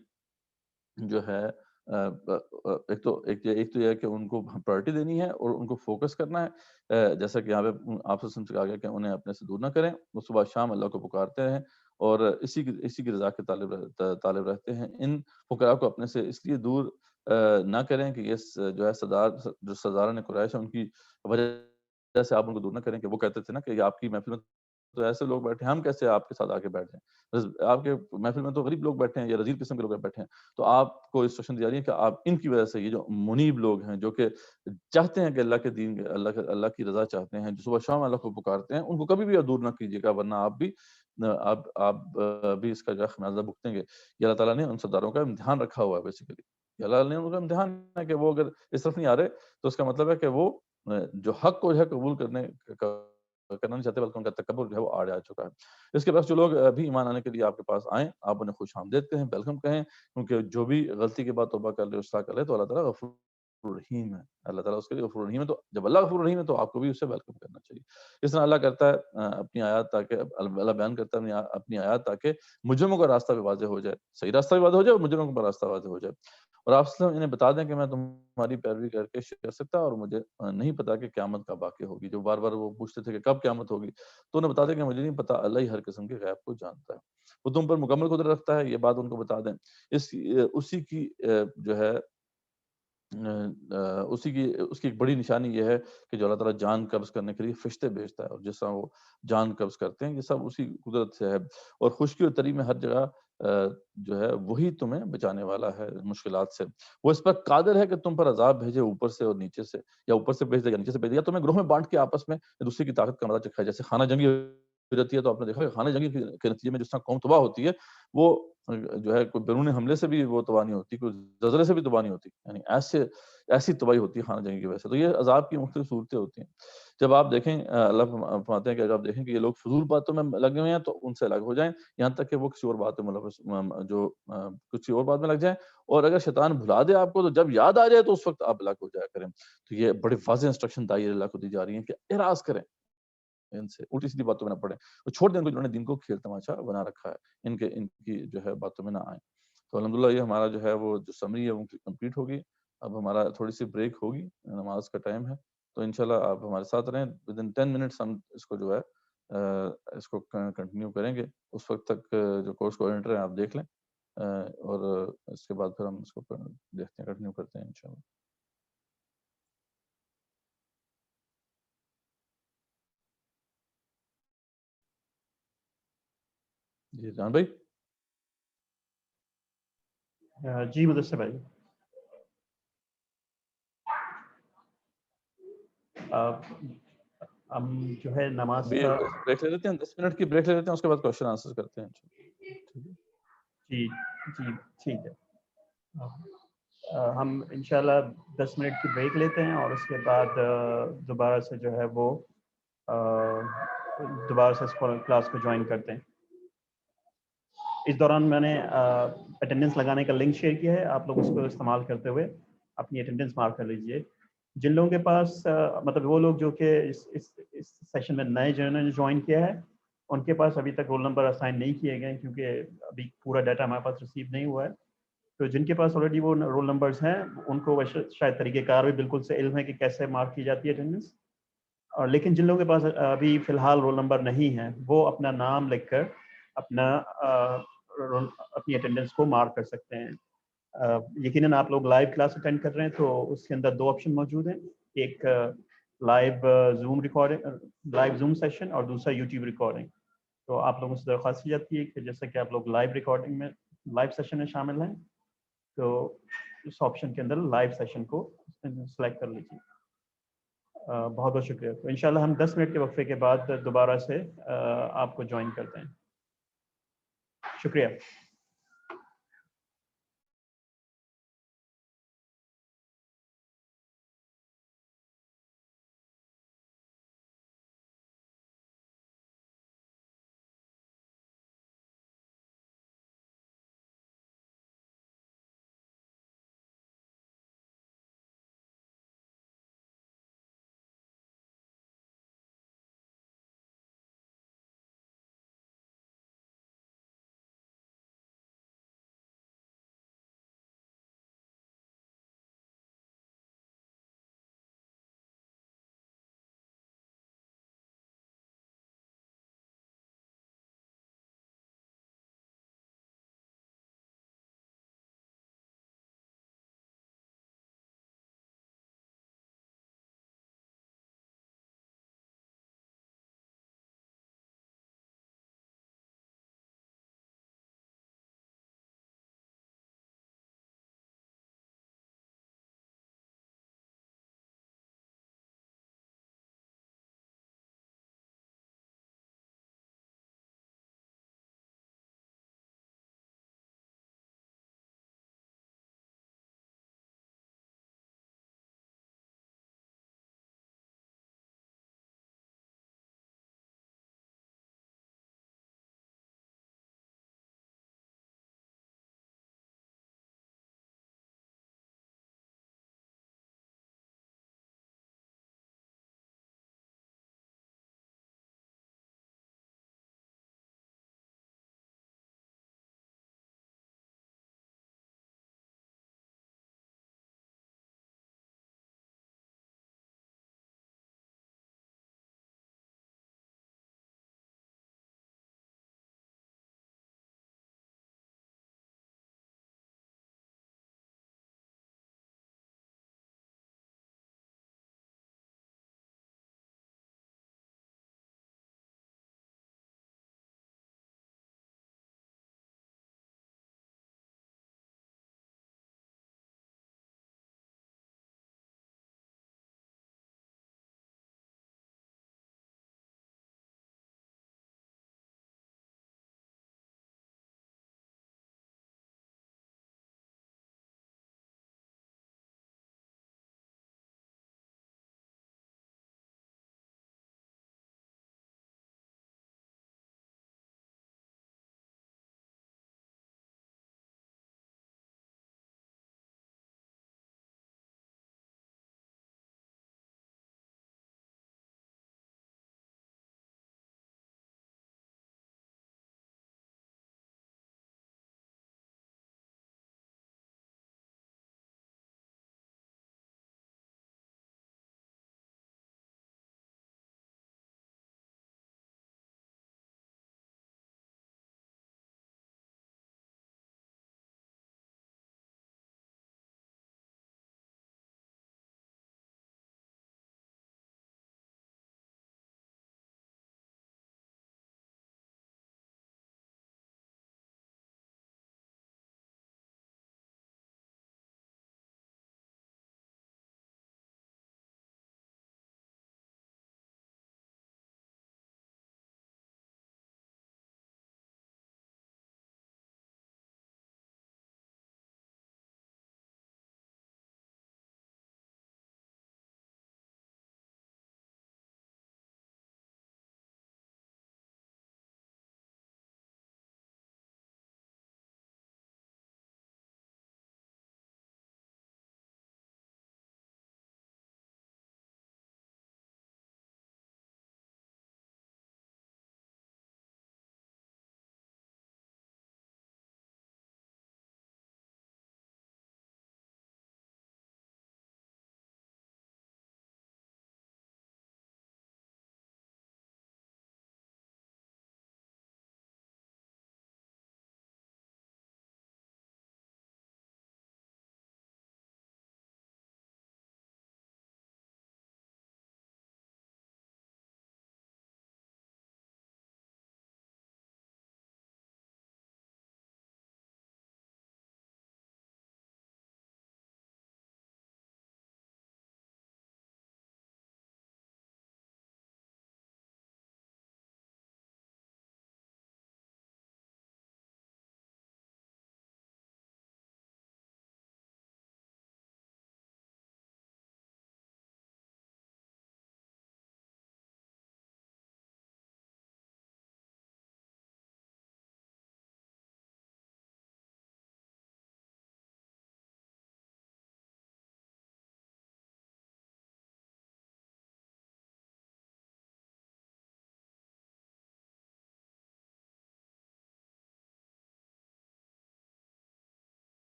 جو ہے ایک تو یہ ہے کہ ان کو پرائرٹی دینی ہے اور ان کو فوکس کرنا ہے، جیسا کہ یہاں پہ آپ سے کہا گیا کہ انہیں اپنے سے دور نہ کریں، وہ صبح شام اللہ کو پکارتے رہیں اور اسی کی رضا کے طالب رہتے ہیں. ان فقراء کو اپنے سے اس لیے دور نہ کریں کہ یہ جو ہے سرداران قریش ہیں ان کی وجہ سے آپ ان کو دور نہ کریں کہ وہ کہتے تھے نا کہ آپ کی محفل میں تو ایسے لوگ بیٹھے ہیں، ہم کیسے آپ کے ساتھ آ کے بیٹھ جائیں، آپ کے محفل میں تو غریب لوگ بیٹھے ہیں یا رذیل قسم کے لوگ بیٹھے ہیں. تو آپ کو انسٹرکشن دی جا رہی ہے کہ آپ ان کی وجہ سے یہ جو منیب لوگ ہیں جو کہ چاہتے ہیں کہ اللہ کے دین اللہ کی رضا چاہتے ہیں، جو صبح شام اللہ کو پکارتے ہیں، ان کو کبھی بھی دور نہ کیجیے گا، ورنہ آپ بھی اس کا جو ہے خمیازہ بھگتیں گے. یہ اللہ تعالیٰ نے ان سرداروں کا امتحان رکھا ہوا ہے بیسیکلی. یہ اللہ نے ان کا امتحان ہے کہ وہ اگر اس طرف نہیں آ رہے تو اس کا مطلب ہے کہ وہ جو حق کو جو ہے قبول کرنا نہیں چاہتے، بلکہ ان کا تکبر جو ہے وہ آڑے آ چکا ہے. اس کے بعد جو لوگ ابھی ایمان آنے کے لیے آپ کے پاس آئیں، آپ انہیں خوش آمدید کہیں، ویلکم کہیں، کیونکہ جو بھی غلطی کے بعد توبہ کر لے، اصلاح کر لے تو اللہ تعالیٰ غفور رحیم ہے. اللہ تعالیٰ اس کے لیے غفور رحیم ہے. تو جب اللہ غفور رحیم ہے تو آپ کو بھی اسے ویلکم کرنا چاہیے. اس طرح اللہ کرتا ہے اپنی آیات تاکہ اللہ بیان کرتا ہے اپنی آیات تاکہ مجرموں کا راستہ بھی واضح ہو جائے، صحیح راستہ بھی واضح ہو جائے اور مجرموں کا راستہ واضح ہو جائے. اور آپ انہیں بتا دیں کہ میں تمہاری پیروی کر کے کر سکتا اور مجھے نہیں پتا کہ قیامت کب واقع ہوگی. جو بار بار وہ پوچھتے تھے کہ کب قیامت ہوگی، تو انہیں بتا دیں کہ مجھے نہیں پتا، اللہ ہی ہر قسم کے غیب کو جانتا ہے. وہ تم پر مکمل قدرت رکھتا ہے، یہ بات ان کو بتا دیں. اسی کی جو ہے اس کی ایک بڑی نشانی یہ ہے کہ جو اللہ تعالیٰ جان قبض کرنے کے لیے فرشتے بھیجتا ہے، اور جس طرح وہ جان قبض کرتے ہیں یہ سب اسی قدرت سے ہے. اور خشکی اور تری میں ہر جگہ جو ہے وہی تمہیں بچانے والا ہے مشکلات سے. وہ اس پر قادر ہے کہ تم پر عذاب بھیجے اوپر سے اور نیچے سے، یا اوپر سے بھیج دے یا نیچے سے بھیج دے، یا تمہیں گروہ میں بانٹ کے آپس میں دوسرے کی طاقت کا مزہ چکھائے. جیسے خانہ جنگی رہتی ہے تو آپ نے دیکھا کہ خانہ جنگی کے نتیجے میں جس طرح قوم تباہ ہوتی ہے، وہ جو ہے کوئی بیرون حملے سے بھی وہ تباہ نہیں ہوتی، کوئی زلزلے سے بھی تباہ نہیں ہوتی. یعنی ایسی تباہی ہوتی ہے خانہ جنگی کی وجہ سے. تو یہ عذاب کی مختلف صورتیں ہوتی ہیں. جب آپ دیکھیں اللہ فرماتے ہیں کہ جب آپ دیکھیں کہ یہ لوگ فضول باتوں میں لگے ہوئے ہیں تو ان سے الگ ہو جائیں، یہاں تک کہ وہ کسی اور بات میں ملوث کسی اور بات میں لگ جائیں. اور اگر شیطان بھلا دے آپ کو تو جب یاد آ جائے تو اس وقت آپ الگ ہو جایا کریں. تو یہ بڑی واضح انسٹرکشن دائی اللہ کو دی جا رہی ہیں کہ اعراض کریں ان سے، الٹی سیدھی باتوں میں نہ پڑیں، وہ چھوڑ دیں جنہوں نے دین کو کھیل تماشا بنا رکھا ہے، ان کی جو ہے باتوں میں نہ آئیں. تو الحمدللہ یہ ہمارا جو ہے وہ جو سمری ہے وہ کمپلیٹ ہوگی. اب ہمارا تھوڑی سی بریک ہوگی، نماز کا ٹائم ہے. تو انشاءاللہ آپ ہمارے ساتھ رہیں. ودن 10 منٹس ہم اس کو جو ہے اس کو کنٹینیو کریں گے. اس وقت تک جو کورس کوآرڈینیٹر ہیں آپ دیکھ لیں، اور اس کے بعد پھر ہم اس کو دیکھتے ہیں، کنٹینیو کرتے ہیں انشاءاللہ. جی جان بھائی. جی مدثر بھائی، ہم جو ہے نماز ابھی کا بریک لے لیتے ہیں، 10 منٹ کی بریک لے لیتے ہیں، اس کے بعد کوشچن آنسر کرتے ہیں. جی جی ٹھیک ہے. ہم انشاءاللہ 10 منٹ کی بریک لیتے ہیں اور اس کے بعد دوبارہ سے جو ہے وہ دوبارہ سے کلاس کو جوائن کرتے ہیں. اس دوران میں نے اٹینڈنس لگانے کا لنک شیئر کیا ہے، آپ لوگ اس کو استعمال کرتے ہوئے اپنی اٹینڈنس مارک کر لیجئے. جن لوگوں کے پاس مطلب وہ لوگ جو کہ اس سیشن میں نئے جنہوں نے جوائن کیا ہے، ان کے پاس ابھی تک رول نمبر اسائن نہیں کیے گئے کیونکہ ابھی پورا ڈیٹا ہمارے پاس ریسیو نہیں ہوا ہے. تو جن کے پاس آلریڈی وہ رول نمبرز ہیں ان کو شاید طریقہ کار بھی بالکل سے علم ہے کہ کیسے مارک کی جاتی ہے اٹینڈنس. اور لیکن جن لوگوں کے پاس ابھی فی الحال رول نمبر نہیں ہے وہ اپنا نام لکھ کر اپنی اٹینڈنس کو مارک کر سکتے ہیں. یقیناً آپ لوگ لائیو کلاس اٹینڈ کر رہے ہیں تو اس کے اندر 2 آپشن موجود ہیں، ایک لائیو زوم سیشن اور دوسرا یوٹیوب ریکارڈنگ. تو آپ لوگوں سے درخواست کی جاتی ہے کہ جیسا کہ آپ لوگ لائیو ریکارڈنگ میں لائیو سیشن میں شامل ہیں تو اس آپشن کے اندر لائیو سیشن کو سلیکٹ کر لیجیے. بہت بہت شکریہ. تو انشاءاللہ ہم 10 منٹ کے وقفے کے بعد دوبارہ سے آپ کو جوائن کرتے ہیں. شکریہ.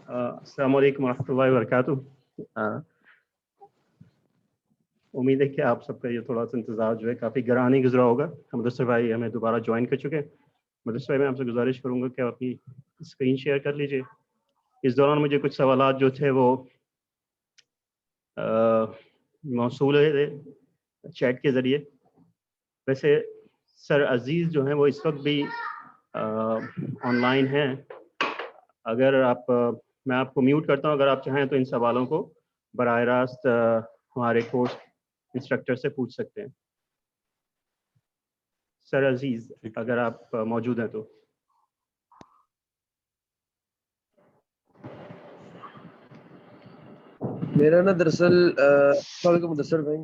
السلام علیکم ورحمۃ اللہ وبرکاتہ. امید ہے کہ آپ سب کا یہ تھوڑا سا انتظار جو ہے کافی گرانی گزرا ہوگا. مدثر بھائی ہمیں دوبارہ جوائن کر چکے ہیں. مدثر بھائی میں آپ سے گزارش کروں گا کہ آپ اپنی اسکرین شیئر کر لیجیے. اس دوران مجھے کچھ سوالات جو تھے وہ موصول ہوئے چیٹ کے ذریعے. ویسے سر عزیز جو ہیں وہ اس وقت بھی آن لائن ہیں. اگر آپ میں آپ کو میوٹ کرتا ہوں, اگر آپ چاہیں تو ان سوالوں کو براہ راست ہمارے کورس انسٹرکٹر سے پوچھ سکتے ہیں. سر عزیز اگر آپ موجود ہیں تو. میرا نا دراصل السلام علیکم مدثر بھائی.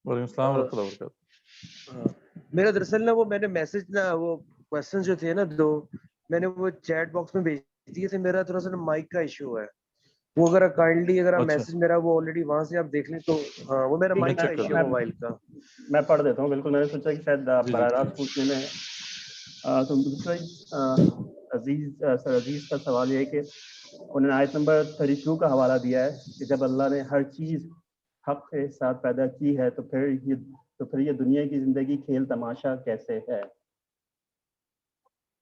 وعلیکم السلام ورحمۃ اللہ وبرکاتہ. میرا دراصل نا وہ میں نے میسج نا وہ کوسچن جو تھے نا 2 میں نے وہ چیٹ باکس میں بھیج دیے تھے. میرا تھوڑا سا مائک کا ایشو ہے, وہ اگر کائنڈلی اگر آپ میسج میرا وہ آلریڈی وہاں سے آپ دیکھ لیں تو. ہاں وہ میرا مائک کا ایشو ہے موبائل کا. میں پڑھ دیتا ہوں. بالکل میں نے سوچا کہ شاید براہ راست پوچھنے میں. تو سر عزیز کا سوال یہ ہے کہ انہوں نے آیت نمبر 32 کا حوالہ دیا ہے کہ جب اللہ نے ہر چیز حق کے ساتھ پیدا کی ہے تو پھر یہ دنیا کی زندگی کھیل تماشا کیسے ہے.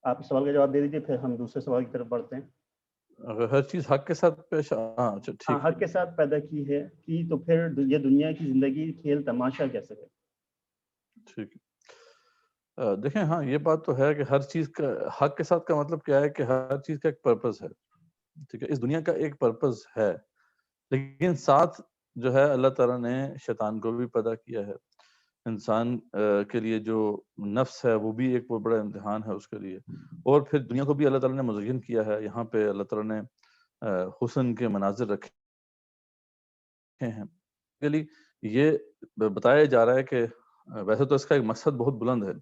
آپ اس سوال کا جواب دے دیجیے, پھر ہم دوسرے سوال کی طرف بڑھتے ہیں. اگر ہر چیز حق کے ساتھ پیش اچھا ٹھیک حق کے ساتھ پیدا کی ہے تو پھر یہ دنیا کی زندگی کھیل تماشا کیسے ہے. ٹھیک ہے. دیکھیں ہاں یہ بات تو ہے کہ ہر چیز کا حق کے ساتھ کا مطلب کیا ہے کہ ہر چیز کا ایک پرپز ہے. ٹھیک ہے, اس دنیا کا ایک پرپز ہے, لیکن ساتھ جو ہے اللہ تعالیٰ نے شیطان کو بھی پیدا کیا ہے. انسان کے لیے جو نفس ہے وہ بھی ایک بہت بڑا امتحان ہے اس کے لیے. اور پھر دنیا کو بھی اللہ تعالیٰ نے مزین کیا ہے. یہاں پہ اللہ تعالیٰ نے حسن کے مناظر رکھے ہیں کے لیے. یہ بتایا جا رہا ہے کہ ویسے تو اس کا ایک مقصد بہت بلند ہے,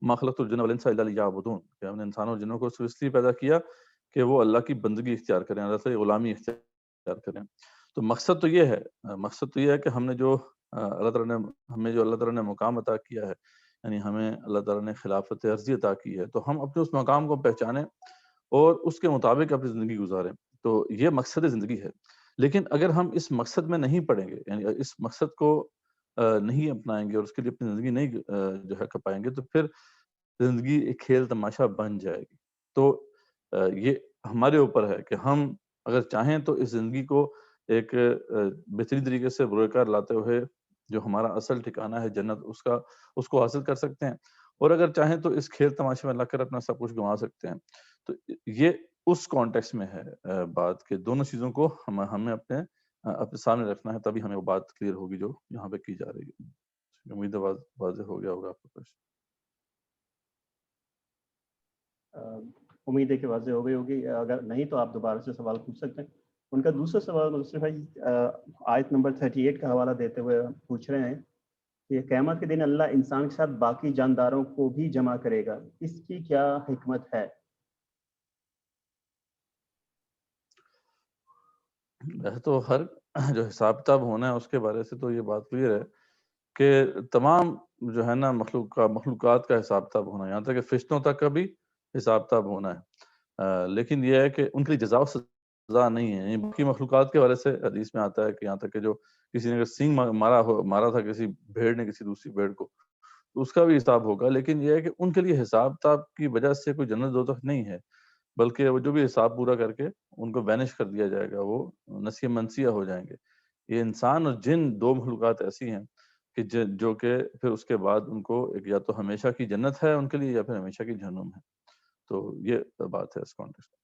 ما خلقت الجن والانس الا لیعبدون, کہ ہم نے انسانوں اور جنوں کو صرف اس لیے پیدا کیا کہ وہ اللہ کی بندگی اختیار کریں, اللہ سے غلامی اختیار کریں. تو مقصد تو یہ ہے کہ ہم نے جو اللہ تعالیٰ نے مقام عطا کیا ہے, یعنی ہمیں اللہ تعالیٰ نے خلافت عرضی عطا کی ہے, تو ہم اپنے اس مقام کو پہچانیں اور اس کے مطابق اپنی زندگی گزاریں. تو یہ مقصد زندگی ہے. لیکن اگر ہم اس مقصد میں نہیں پڑیں گے, یعنی اس مقصد کو نہیں اپنائیں گے اور اس کے لیے اپنی زندگی نہیں جو ہے کھپائیں گے, تو پھر زندگی ایک کھیل تماشا بن جائے گی. تو یہ ہمارے اوپر ہے کہ ہم اگر چاہیں تو اس زندگی کو ایک بہترین طریقے سے بروئے لاتے ہوئے جو ہمارا اصل ٹھکانہ ہے جنت, اس کو حاصل کر سکتے ہیں, اور اگر چاہیں تو اس کھیل تماشے میں لگ کر اپنا سب کچھ گنوا سکتے ہیں. تو یہ اس کانٹیکس میں ہے بات کہ دونوں چیزوں کو ہمیں اپنے سامنے رکھنا ہے, تبھی ہمیں وہ بات کلیئر ہوگی جو یہاں پہ کی جا رہی ہے. امید ہے واضح ہو گیا ہوگا آپ کو. امید ہے کہ واضح ہو گئی ہوگی. اگر نہیں تو آپ دوبارہ سے سوال پوچھ سکتے ہیں. ان کا دوسرا سوال مدثر بھائی آیت نمبر 38 کا حوالہ دیتے ہوئے پوچھ رہے ہیں کہ قیامت کے دن اللہ انسان کے ساتھ باقی جانداروں کو بھی جمع کرے گا, اس کی کیا حکمت ہے. ویسے تو ہر جو حساب کتاب ہونا ہے اس کے بارے سے تو یہ بات کلیئر ہے کہ تمام جو ہے نا مخلوقات کا حساب کتاب ہونا ہے, یہاں تک کہ فرشتوں تک کا بھی حساب کتاب ہونا ہے. لیکن یہ ہے کہ ان کے لیے جزا و سزا نہیں ہے. یعنی باقی مخلوقات کے بارے سے حدیث میں آتا ہے کہ یہاں تک کہ جو کسی نے اگر سینگ مارا تھا کسی بھیڑ نے کسی دوسری بھیڑ کو, تو اس کا بھی حساب ہوگا. لیکن یہ ہے کہ ان کے لیے حساب کتاب کی وجہ سے کوئی جنت دوزخ نہیں ہے, بلکہ وہ جو بھی حساب پورا کر کے ان کو وینش کر دیا جائے گا, وہ نسیہ منسیہ ہو جائیں گے. یہ انسان اور جن 2 مخلوقات ایسی ہیں کہ جو کہ پھر اس کے بعد ان کو ایک یا تو ہمیشہ کی جنت ہے ان کے لیے یا پھر ہمیشہ کی جہنم ہے. تو یہ بات ہے اس کانٹیکسٹ میں.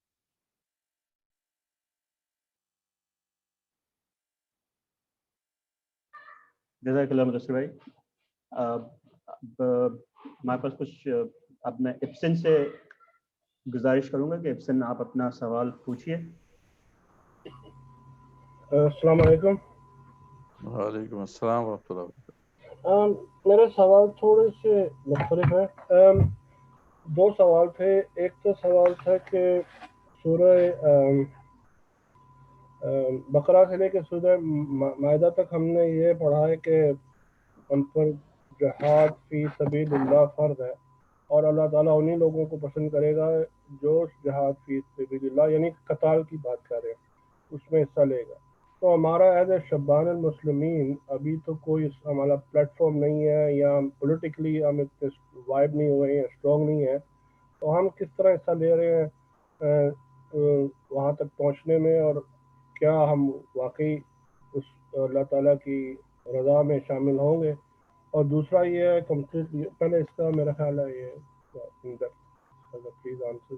جزاک اللہ مدثر بھائی. ہمارے پاس کچھ, اب میں ابسن سے گزارش کروں گا کہ ابسن آپ اپنا سوال پوچھیے. السلام علیکم. وعلیکم السلام ورحمۃ اللہ وبرکاتہ. میرے سوال تھوڑے سے مختلف ہیں. 2 سوال تھے. ایک تو سوال تھا کہ سورہ بقرہ سے لے کے سورہ مائدہ تک ہم نے یہ پڑھا ہے کہ ہم پر جہاد فی سبیل اللہ فرض ہے, اور اللہ تعالیٰ انہیں لوگوں کو پسند کرے گا جو جہاد فی سبیل اللہ یعنی قتال کی بات کر رہے ہیں اس میں حصہ لے گا. تو ہمارا ایز اے شبان المسلمین ابھی تو کوئی ہمارا پلیٹ فارم نہیں ہے یا پولیٹیکلی ہم اتنے وائب نہیں ہوئے ہیں, اسٹرانگ نہیں ہے, تو ہم کس طرح حصہ لے رہے ہیں وہاں تک پہنچنے میں, اور کیا ہم واقعی اس اللہ تعالیٰ کی رضا میں شامل ہوں گے. اور دوسرا یہ ہے کمپلیٹلی پہلے اس کا میرا خیال ہے یہ پلیز آنسر.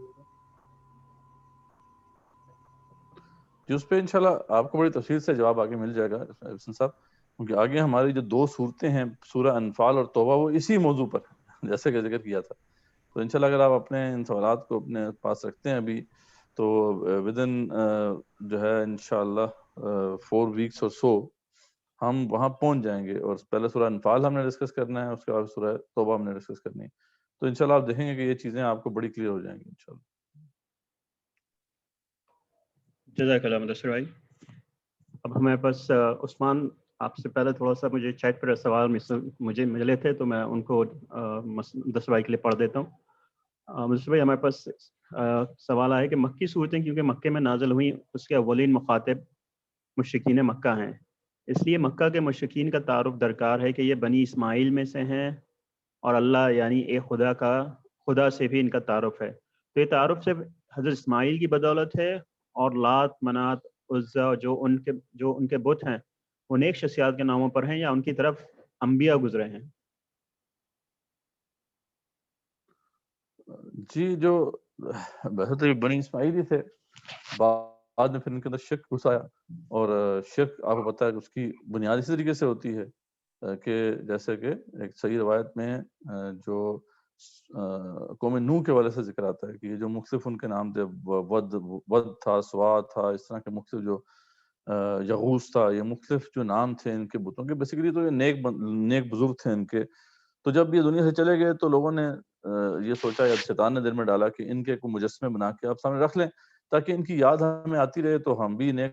جی اس پہ انشاءاللہ آپ کو بڑی تفصیل سے جواب آگے مل جائے گا حسن صاحب, کیونکہ آگے ہماری جو 2 صورتیں ہیں سورہ انفال اور توبہ وہ اسی موضوع پر جیسے کہ ذکر کیا تھا. تو انشاءاللہ اگر آپ اپنے ان سوالات کو اپنے پاس رکھتے ہیں ابھی تو ودن جو ہے انشاءاللہ 4 weeks اور سو ہم وہاں پہنچ جائیں گے. اور پہلے سورہ انفال ہم نے ڈسکس کرنا ہے, اس کے بعد سورہ توبہ ہم نے ڈسکس کرنی ہے. تو انشاءاللہ آپ دیکھیں گے کہ یہ چیزیں آپ کو بڑی کلیئر ہو جائیں گی انشاءاللہ. جزاک اللہ مدثر بھائی. اب ہمارے پاس عثمان, آپ سے پہلے تھوڑا سا مجھے چیٹ پر سوال مجھے ملے تھے تو میں ان کو مدثر بھائی کے لیے پڑھ دیتا ہوں. مدثر بھائی ہمارے پاس سوال آیا کہ مکی صورتیں کیونکہ مکے میں نازل ہوئیں, اس کے اولین مخاطب مشرکین مکہ ہیں, اس لیے مکہ کے مشرکین کا تعارف درکار ہے کہ یہ بنی اسماعیل میں سے ہیں اور اللہ یعنی ایک خدا سے بھی ان کا تعارف ہے. تو یہ تعارف صرف حضرت اسماعیل کی بدولت ہے, اور لات منات عزا جو ان کے بت ہیں وہ نیک شخصیات کے ناموں پر ہیں, یا ان کی طرف انبیاء گزرے ہیں؟ جی جو ویسے تو یہ بنی اسماعیل ہی تھے, بعد میں پھر ان کے اندر شرک گھس آیا, اور شرک آپ کو پتہ ہے کہ اس کی بنیاد اسی طریقے سے ہوتی ہے کہ جیسے کہ ایک صحیح روایت میں جو قوم نوح کے والے سے ذکر آتا ہے کہ یہ جو مختلف ان کے نام تھے, ود تھا, سواد تھا, اس طرح کے مختلف جو یغوث تھا, یہ مختلف جو نام تھے ان کے بتوں کے, بیسیکلی تو یہ نیک بزرگ تھے ان کے. تو جب یہ دنیا سے چلے گئے تو لوگوں نے یہ سوچا یا شیطان نے دل میں ڈالا کہ ان کے کوئی مجسمے بنا کے آپ سامنے رکھ لیں تاکہ ان کی یاد ہمیں آتی رہے تو ہم بھی نیک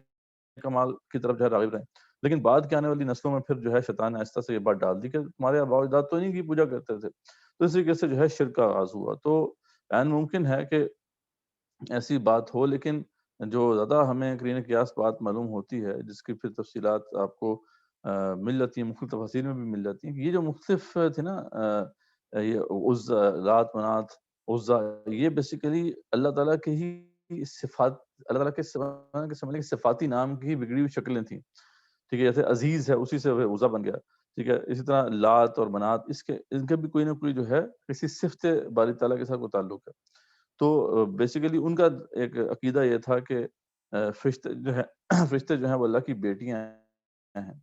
کمال کی طرف جو ہے راغب رہیں. لیکن بعد کے آنے والی نسلوں میں پھر جو ہے شیطان نے آہستہ سے یہ بات ڈال دی کہ تمہارے آباء و اجداد تو انہیں کی پوجا کرتے تھے. تو اس طریقے سے جو ہے شرک کا آغاز ہوا. تو عین ممکن ہے کہ ایسی بات ہو, لیکن جو زیادہ ہمیں قرین قیاس بات معلوم ہوتی ہے جس کی پھر تفصیلات آپ کو مل جاتی ہیں, مختلف تفاصیل میں بھی مل جاتی ہیں, کہ یہ جو مختلف تھے نا یہ عزا, لات منات, عزا, یہ بیسیکلی اللہ تعالیٰ کے ہی صفات, اللہ تعالیٰ کے سمجھنے کے صفاتی نام کی ہی بگڑی ہوئی شکلیں تھیں. ٹھیک ہے, جیسے عزیز ہے اسی سے وہ عزا بن گیا. ٹھیک ہے, اسی طرح لات اور منات ان کے بھی کوئی نہ کوئی جو ہے کسی صفت باری تعالیٰ کے ساتھ کوئی تعلق ہے. تو بیسیکلی ان کا ایک عقیدہ یہ تھا کہ فرشتے جو ہیں وہ اللہ کی بیٹیاں ہیں,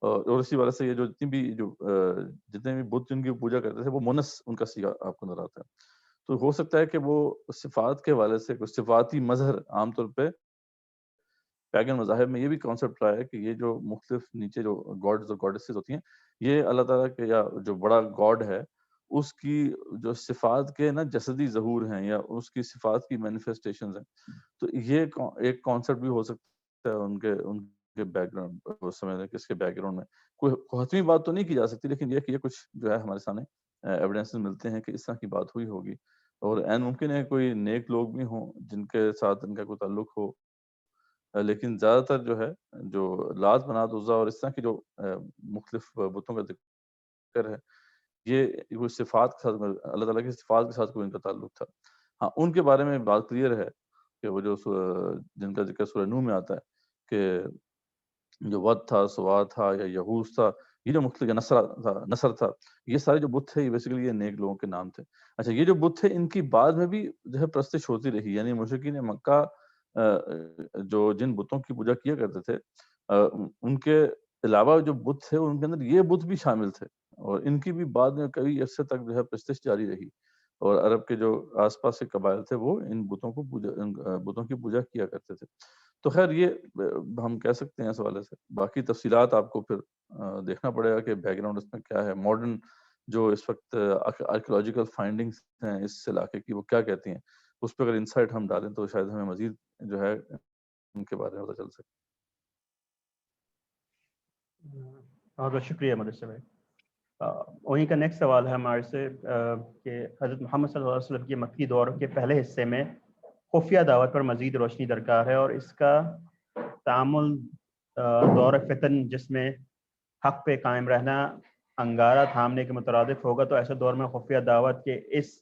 اور اسی وجہ سے یہ جو جتنے بھی بت جن کی پوجا کرتے تھے وہ مونس ان کا سیگا آپ کو نظر آتا ہے. تو ہو سکتا ہے کہ وہ صفات کے حوالے سے کوئی صفاتی مظہر, عام طور پہ پیگن مذاہب میں یہ بھی کانسیپٹ رہا ہے کہ یہ جو مختلف نیچے جو گاڈز اور گاڈیسز ہوتی ہیں یہ اللہ تعالیٰ کے یا جو بڑا گاڈ ہے اس کی جو صفات کے نا جسدی ظہور ہیں یا اس کی صفات کی مینیفیسٹیشنز ہیں. تو یہ ایک کانسیپٹ بھی ہو سکتا ہے ان کے بیک گراؤنڈ, سمجھیں کہ اس کے بیک گراؤنڈ میں کوئی حتمی بات تو نہیں کی جا سکتی, لیکن یہ کہ یہ کچھ جو ہے ہمارے سامنے ایویڈنس ملتے ہیں کہ اس طرح کی بات ہوئی ہوگی. اور عین ممکن ہے کوئی نیک لوگ بھی ہوں جن کے ساتھ ان کا کوئی تعلق ہو, لیکن زیادہ تر جو ہے جو لات منات عزا اور اس طرح کی جو مختلف بتوں کا ذکر ہے یہ کوئی صفات کے ساتھ, اللہ تعالیٰ کی صفات کے ساتھ کوئی ان کا تعلق تھا. ہاں ان کے بارے میں بات کلیئر ہے کہ وہ جو جن کا ذکر سورہ نوح میں آتا ہے کہ جو ود تھا, سواد تھا یا یغوث تھا, یہ جو مختلف نصر تھا, یہ سارے جو بت تھے یہ بیسیکلی یہ نیک لوگوں کے نام تھے. اچھا, یہ جو بت تھے ان کی بعد میں بھی جو ہے پرستش ہوتی رہی, یعنی مشرکین مکہ جو جن بتوں کی پوجا کیا کرتے تھے ان کے علاوہ جو بت تھے ان کے اندر یہ بت بھی شامل تھے, اور ان کی بھی بعد میں کئی عرصے تک جو ہے پرستش جاری رہی. اور عرب کے جو آس پاس کے قبائل تھے وہ ان بتوں کی پوجا کیا کرتے تھے. تو خیر یہ ہم کہہ سکتے ہیں اس حوالے سے, باقی تفصیلات آپ کو پھر دیکھنا پڑے گا کہ بیک گراؤنڈ اس میں کیا ہے, ماڈرن جو اس وقت آرکیولوجیکل فائنڈنگز ہیں اس علاقے کی وہ کیا کہتی ہیں, اس پہ اگر انسائٹ ہم ڈالیں تو شاید ہمیں مزید جو ہے ان کے بارے میں پتہ چل سکے. بہت بہت شکریہ مدثر بھائی. وہیں کا نیکسٹ سوال ہے ہمارے سے کہ حضرت محمد صلی اللہ علیہ وسلم کے مکی دور کے پہلے حصے میں خفیہ دعوت پر مزید روشنی درکار ہے، اور اس کا تعامل دور فتن جس میں حق پہ قائم رہنا انگارہ تھامنے کے مترادف ہوگا، تو ایسے دور میں خفیہ دعوت کے اس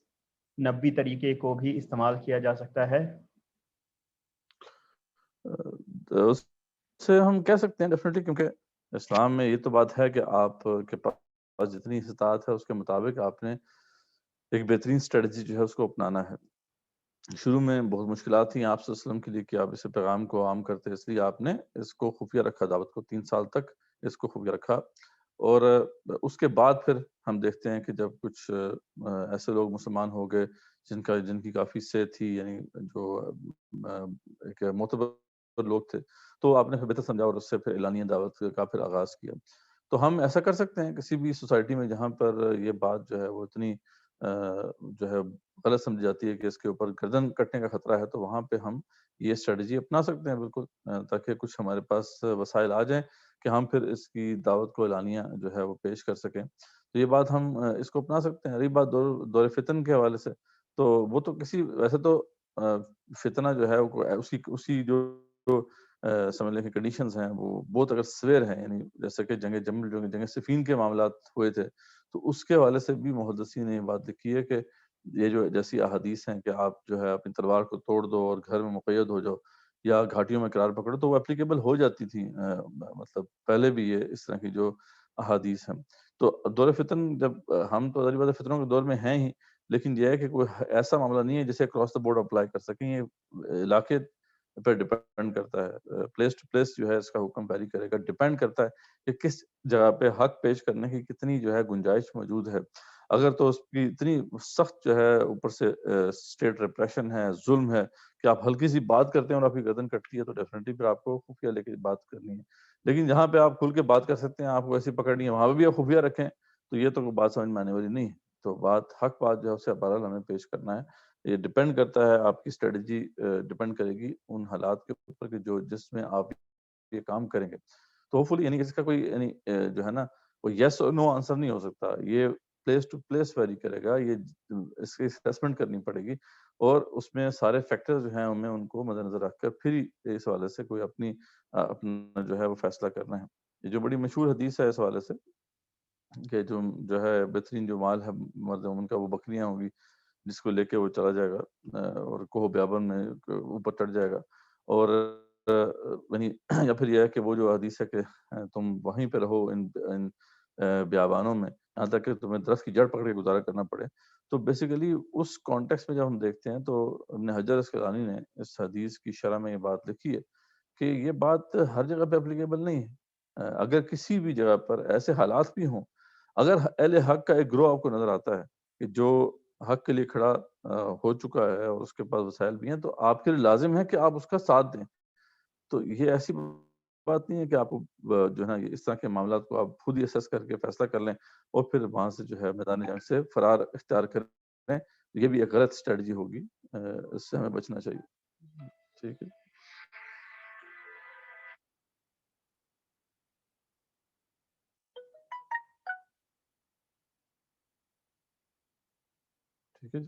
نبی طریقے کو بھی استعمال کیا جا سکتا ہے؟ اس سے ہم کہہ سکتے ہیں ڈیفینیٹلی، کیونکہ اسلام میں یہ تو بات ہے کہ آپ کے پاس جتنی استطاعت ہے اس کے مطابق آپ نے ایک بہترین اسٹریٹجی جو ہے اس کو اپنانا ہے. شروع میں بہت مشکلات تھیں آپ صلی اللہ علیہ وسلم کے لیے کہ آپ اس پیغام کو عام کرتے، اس لیے آپ نے اس کو خفیہ رکھا، دعوت کو 3 سال تک اس کو خفیہ رکھا. اور اس کے بعد پھر ہم دیکھتے ہیں کہ جب کچھ ایسے لوگ مسلمان ہو گئے جن کی کافی صحت تھی، یعنی جو ایک معتبر لوگ تھے، تو آپ نے پھر بہتر سمجھا اور اس سے پھر اعلانیہ دعوت کا پھر آغاز کیا. تو ہم ایسا کر سکتے ہیں کسی بھی سوسائٹی میں جہاں پر یہ بات جو ہے وہ اتنی جو ہے غلط سمجھی جاتی ہے کہ اس کے اوپر گردن کٹنے کا خطرہ ہے، تو وہاں پہ ہم یہ اسٹریٹجی اپنا سکتے ہیں بالکل، تاکہ کچھ ہمارے پاس وسائل آ جائیں کہ ہم پھر اس کی دعوت کو اعلانیہ جو ہے وہ پیش کر سکیں. تو یہ بات ہم اس کو اپنا سکتے ہیں. رہی بات دور فتن کے حوالے سے، تو وہ تو کسی ویسے تو فتنہ جو ہے اسی جو سمجھ لیں کہ کنڈیشنز ہیں وہ بہت اگر سویر ہیں، یعنی جیسے کہ جنگ جمل جو جنگ صفین کے معاملات ہوئے تھے، تو اس کے حوالے سے بھی محدثین نے یہ بات لکھی ہے کہ یہ جو جیسی احادیث ہیں کہ آپ جو ہے اپنی تلوار کو توڑ دو اور گھر میں مقید ہو جاؤ یا گھاٹیوں میں قرار پکڑو، تو وہ اپلیکیبل ہو جاتی تھی مطلب پہلے بھی یہ اس طرح کی جو احادیث ہیں. تو دور فتن جب ہم تو ظاہر بات ہے فتنوں کے دور میں ہیں ہی، لیکن یہ ہے کہ کوئی ایسا معاملہ نہیں ہے جسے اکراس دا بورڈ اپلائی کر سکیں. یہ علاقے پر ڈیپینڈ کرتا ہے، پلیس ٹو پلیس جو ہے اس کا حکم پیری کرے گا. ڈیپینڈ کرتا ہے کہ کس جگہ پہ حق پیش کرنے کی کتنی جو ہے گنجائش موجود ہے. اگر تو اس کی اتنی سخت جو ہے اوپر سے اسٹیٹ ریپریشن ہے، ظلم ہے، کہ آپ ہلکی سی بات کرتے ہیں اور آپ کی گردن کٹتی ہے، تو ڈیفینیٹلی پھر آپ کو خفیہ لے کے بات کرنی ہے. لیکن جہاں پہ آپ کھل کے بات کر سکتے ہیں، آپ کو ایسی پکڑنی ہے، وہاں پہ بھی آپ خفیہ رکھیں، تو یہ تو بات سمجھ میں آنے والی نہیں ہے. تو حق بات جو ہے اسے بہرحال ہمیں پیش کرنا ہے. یہ ڈیپینڈ کرتا ہے، آپ کی اسٹریٹجی ڈیپینڈ کرے گی ان حالات کے اوپر کہ جس میں آپ یہ کام کریں گے. تو ہوپ فلی یعنی اس کا کوئی یعنی جو ہے نا وہ یس اور نو آنسر نہیں ہو سکتا. یہ پلیس ٹو پلیس ویری کرے گا، یہ اس کی اسیسمنٹ کرنی پڑے گی، اور اس میں سارے فیکٹر جو ہیں ہمیں ان کو مد نظر رکھ کر پھر اس حوالے سے کوئی اپنا جو ہے وہ فیصلہ کرنا ہے. یہ جو بڑی مشہور حدیث ہے اس حوالے سے کہ جو ہے بہترین جو مال ہے مرد مومن کا وہ بکریاں ہوں گی، جس کو لے کے وہ چلا جائے گا اور کوہ بیابان میں اوپر چڑھ جائے گا. اور یا پھر یہ ہے کہ وہ جو حدیث ہے کہ تم وہیں پہ رہو ان بیابانوں میں یہاں تک کہ تمہیں درخت کی جڑ پکڑ کے گزارا کرنا پڑے. تو بیسیکلی اس کانٹیکس میں جب ہم دیکھتے ہیں تو ابن حجر اسقلانی نے اس حدیث کی شرح میں یہ بات لکھی ہے کہ یہ بات ہر جگہ پہ اپلیکیبل نہیں ہے. اگر کسی بھی جگہ پر ایسے حالات بھی ہوں، اگر اہل حق کا ایک گروہ آپ کو نظر آتا ہے کہ جو حق کے لیے کھڑا ہو چکا ہے اور اس کے پاس وسائل بھی ہیں، تو آپ کے لیے لازم ہے کہ آپ اس کا ساتھ دیں. تو یہ ایسی بات نہیں ہے کہ آپ جو ہے نا اس طرح کے معاملات کو آپ خود ہی اسیس کر کے فیصلہ کر لیں اور پھر وہاں سے جو ہے میدان جنگ سے فرار اختیار کریں. یہ بھی ایک غلط اسٹریٹجی ہوگی، اس سے ہمیں بچنا چاہیے. ٹھیک ہے. ٹھیک ہے جی.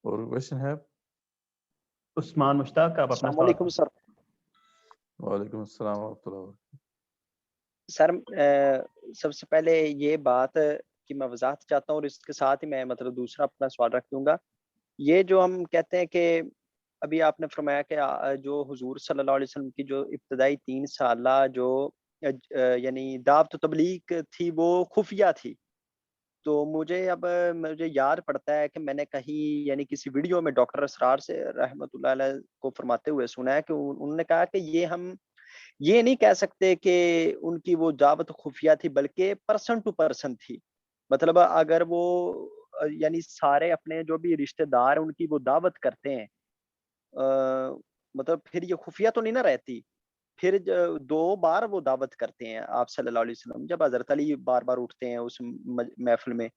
اور کوشچن ہے؟ عثمان مشتاق، آپ اپنا السلام علیکم سر. وعلیکم السلام ورحمۃ اللہ وبرکاتہ. سر سب سے پہلے یہ بات کی میں وضاحت چاہتا ہوں اور اس کے ساتھ ہی میں مطلب دوسرا اپنا سوال رکھ دوں گا. یہ جو ہم کہتے ہیں کہ ابھی آپ نے فرمایا کہ جو حضور صلی اللہ علیہ وسلم کی جو ابتدائی 3 سالہ جو یعنی دعوت و تبلیغ تھی وہ خفیہ تھی. تو مجھے یاد پڑتا ہے کہ میں نے کہیں یعنی کسی ویڈیو میں ڈاکٹر اسرار سے رحمۃ اللہ علیہ کو فرماتے ہوئے سنا ہے کہ انہوں نے کہا کہ ہم یہ نہیں کہہ سکتے کہ ان کی وہ دعوت خفیہ تھی، بلکہ پرسن ٹو پرسن تھی. مطلب اگر وہ یعنی سارے اپنے جو بھی رشتہ دار ان کی وہ دعوت کرتے ہیں، مطلب پھر یہ خفیہ تو نہیں نہ رہتی. پھر 2 بار وہ دعوت کرتے ہیں آپ صلی اللہ علیہ وسلم، جب حضرت علی بار بار اٹھتے ہیں اس محفل میں،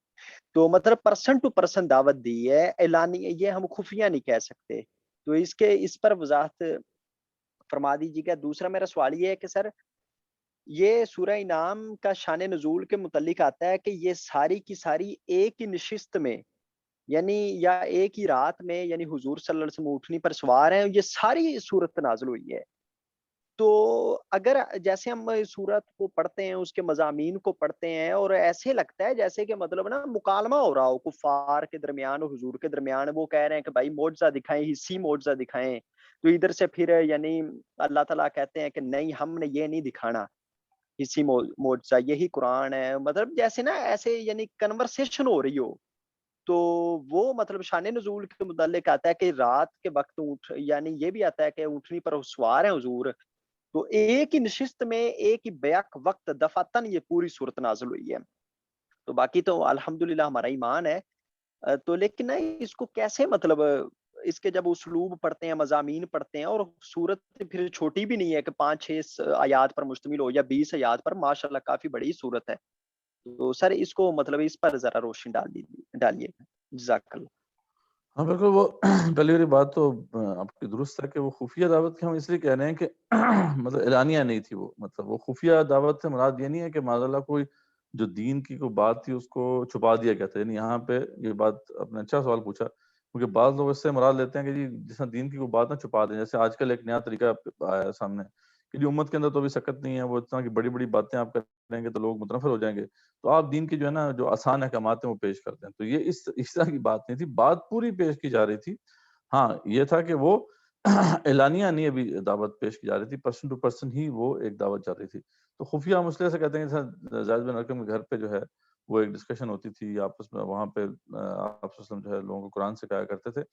تو مطلب پرسن ٹو پرسن دعوت دی ہے، اعلانی، یہ ہم خفیہ نہیں کہہ سکتے. تو اس پر وضاحت فرما دیجیے گا. دوسرا میرا سوال یہ ہے کہ سر یہ سورہ انعام کا شان نزول کے متعلق آتا ہے کہ یہ ساری کی ساری ایک ہی نشست میں، یعنی یا ایک ہی رات میں، یعنی حضور صلی اللہ علیہ وسلم اٹھنی پر سوار ہیں، یہ ساری صورت نازل ہوئی ہے. تو اگر جیسے ہم سورت کو پڑھتے ہیں، اس کے مضامین کو پڑھتے ہیں، اور ایسے لگتا ہے جیسے کہ مطلب نا مکالمہ ہو رہا ہو کفار کے درمیان اور حضور کے درمیان، وہ کہہ رہے ہیں کہ بھائی معجزہ دکھائیں، حصی معجزہ دکھائیں. تو ادھر سے پھر یعنی اللہ تعالیٰ کہتے ہیں کہ نہیں، ہم نے یہ نہیں دکھانا حصی معجزہ، یہی قرآن ہے. مطلب جیسے نا ایسے یعنی کنورسیشن ہو رہی ہو. تو وہ مطلب شان نزول کے متعلق آتا ہے کہ رات کے وقت یعنی یہ بھی آتا ہے کہ اونٹنی پر سوار ہیں حضور. تو ایک ہی نشست میں ایک ہی بیک وقت دفعتاً یہ پوری صورت نازل ہوئی ہے. تو باقی تو الحمدللہ ہمارا ایمان ہے. تو لیکن اس کو کیسے مطلب اس کے جب اسلوب پڑھتے ہیں، مضامین پڑھتے ہیں، اور صورت پھر چھوٹی بھی نہیں ہے کہ 5-6 آیات پر مشتمل ہو یا 20 آیات پر، ماشاءاللہ کافی بڑی صورت ہے. تو سر اس کو مطلب اس پر ذرا روشنی ڈالیے. جزاک اللہ. ہاں بالکل، وہ پہلی والی بات تو آپ کی درست ہے کہ وہ خفیہ دعوت کی ہم اس لیے کہہ رہے ہیں کہ مطلب اعلانیہ نہیں تھی وہ. مطلب وہ خفیہ دعوت سے مراد یہ نہیں ہے کہ معاذ اللہ کوئی جو دین کی کوئی بات تھی اس کو چھپا دیا گیا تھا. یعنی یہاں پہ یہ بات آپ نے اچھا سوال پوچھا، کیونکہ بعض لوگ اس سے مراد لیتے ہیں کہ جی جس طرح دین کی کوئی بات نہ چھپا دیں. جیسے آج کل ایک نیا طریقہ آیا ہے سامنے کہ جو امت کے اندر تو بھی سکت نہیں ہے، وہ اس طرح کی بڑی بڑی باتیں آپ کریں گے تو لوگ متنفر ہو جائیں گے، تو آپ دین کی جو ہے نا جو آسان احکامات ہیں وہ پیش کرتے ہیں. تو یہ اس طرح کی بات نہیں تھی، بات پوری پیش کی جا رہی تھی. ہاں یہ تھا کہ وہ اعلانیہ نہیں ابھی دعوت پیش کی جا رہی تھی، پرسن ٹو پرسن ہی وہ ایک دعوت جا رہی تھی. تو خفیہ ہم اس لیے سے کہتے ہیں جیسے زید بن ارقم کے گھر پہ جو ہے وہ ایک ڈسکشن ہوتی تھی آپس میں، وہاں پہ آپ وسلم جو ہے لوگوں کو قرآن سکھایا کرتے تھے.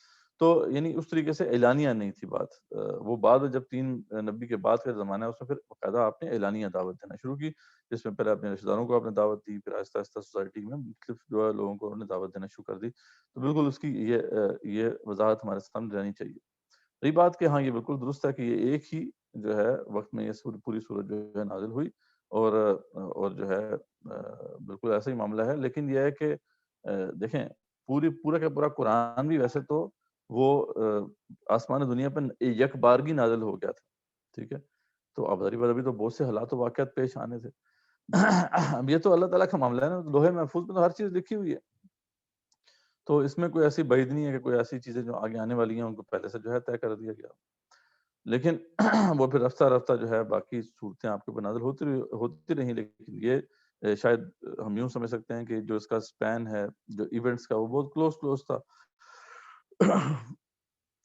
تو یعنی اس طریقے سے اعلانیہ نہیں تھی بات. وہ بعد میں جب 3 نبی کے بعد کا زمانہ ہے، اس میں پھر باقاعدہ آپ نے اعلانیہ دعوت دینا شروع کی، جس میں پہلے اپنے رشتہ داروں کو آپ نے دعوت دی، پھر آہستہ آہستہ سوسائٹی میں مختلف جو ہے لوگوں کو انہوں نے دعوت دینا شروع کر دی. تو بالکل اس کی یہ وضاحت ہمارے سامنے رہنی چاہیے. رہی بات کہ ہاں یہ بالکل درست ہے کہ یہ ایک ہی جو ہے وقت میں یہ پوری صورت جو ہے نازل ہوئی، اور جو ہے بالکل ایسا ہی معاملہ ہے. لیکن یہ ہے کہ دیکھیں پورا کا پورا قرآن بھی ویسے تو وہ آسمان دنیا پر یک بارگی نازل ہو گیا تھا، ٹھیک ہے. تو اب ابھی تو بہت سے حالات و واقعات پیش آنے تھے. اب یہ تو اللہ تعالیٰ کا معاملہ ہے نا، لوہے محفوظ میں تو ہر چیز لکھی ہوئی ہے. تو اس میں کوئی ایسی بعید نہیں ہے کہ کوئی ایسی چیزیں جو آگے آنے والی ہیں ان کو پہلے سے جو ہے طے کر دیا گیا. لیکن وہ پھر رفتہ رفتہ جو ہے باقی صورتیں آپ کے اوپر نازل ہوتی رہیں. لیکن یہ شاید ہم یوں سمجھ سکتے ہیں کہ جو اس کا سپین ہے جو ایونٹس کا، وہ بہت کلوز تھا.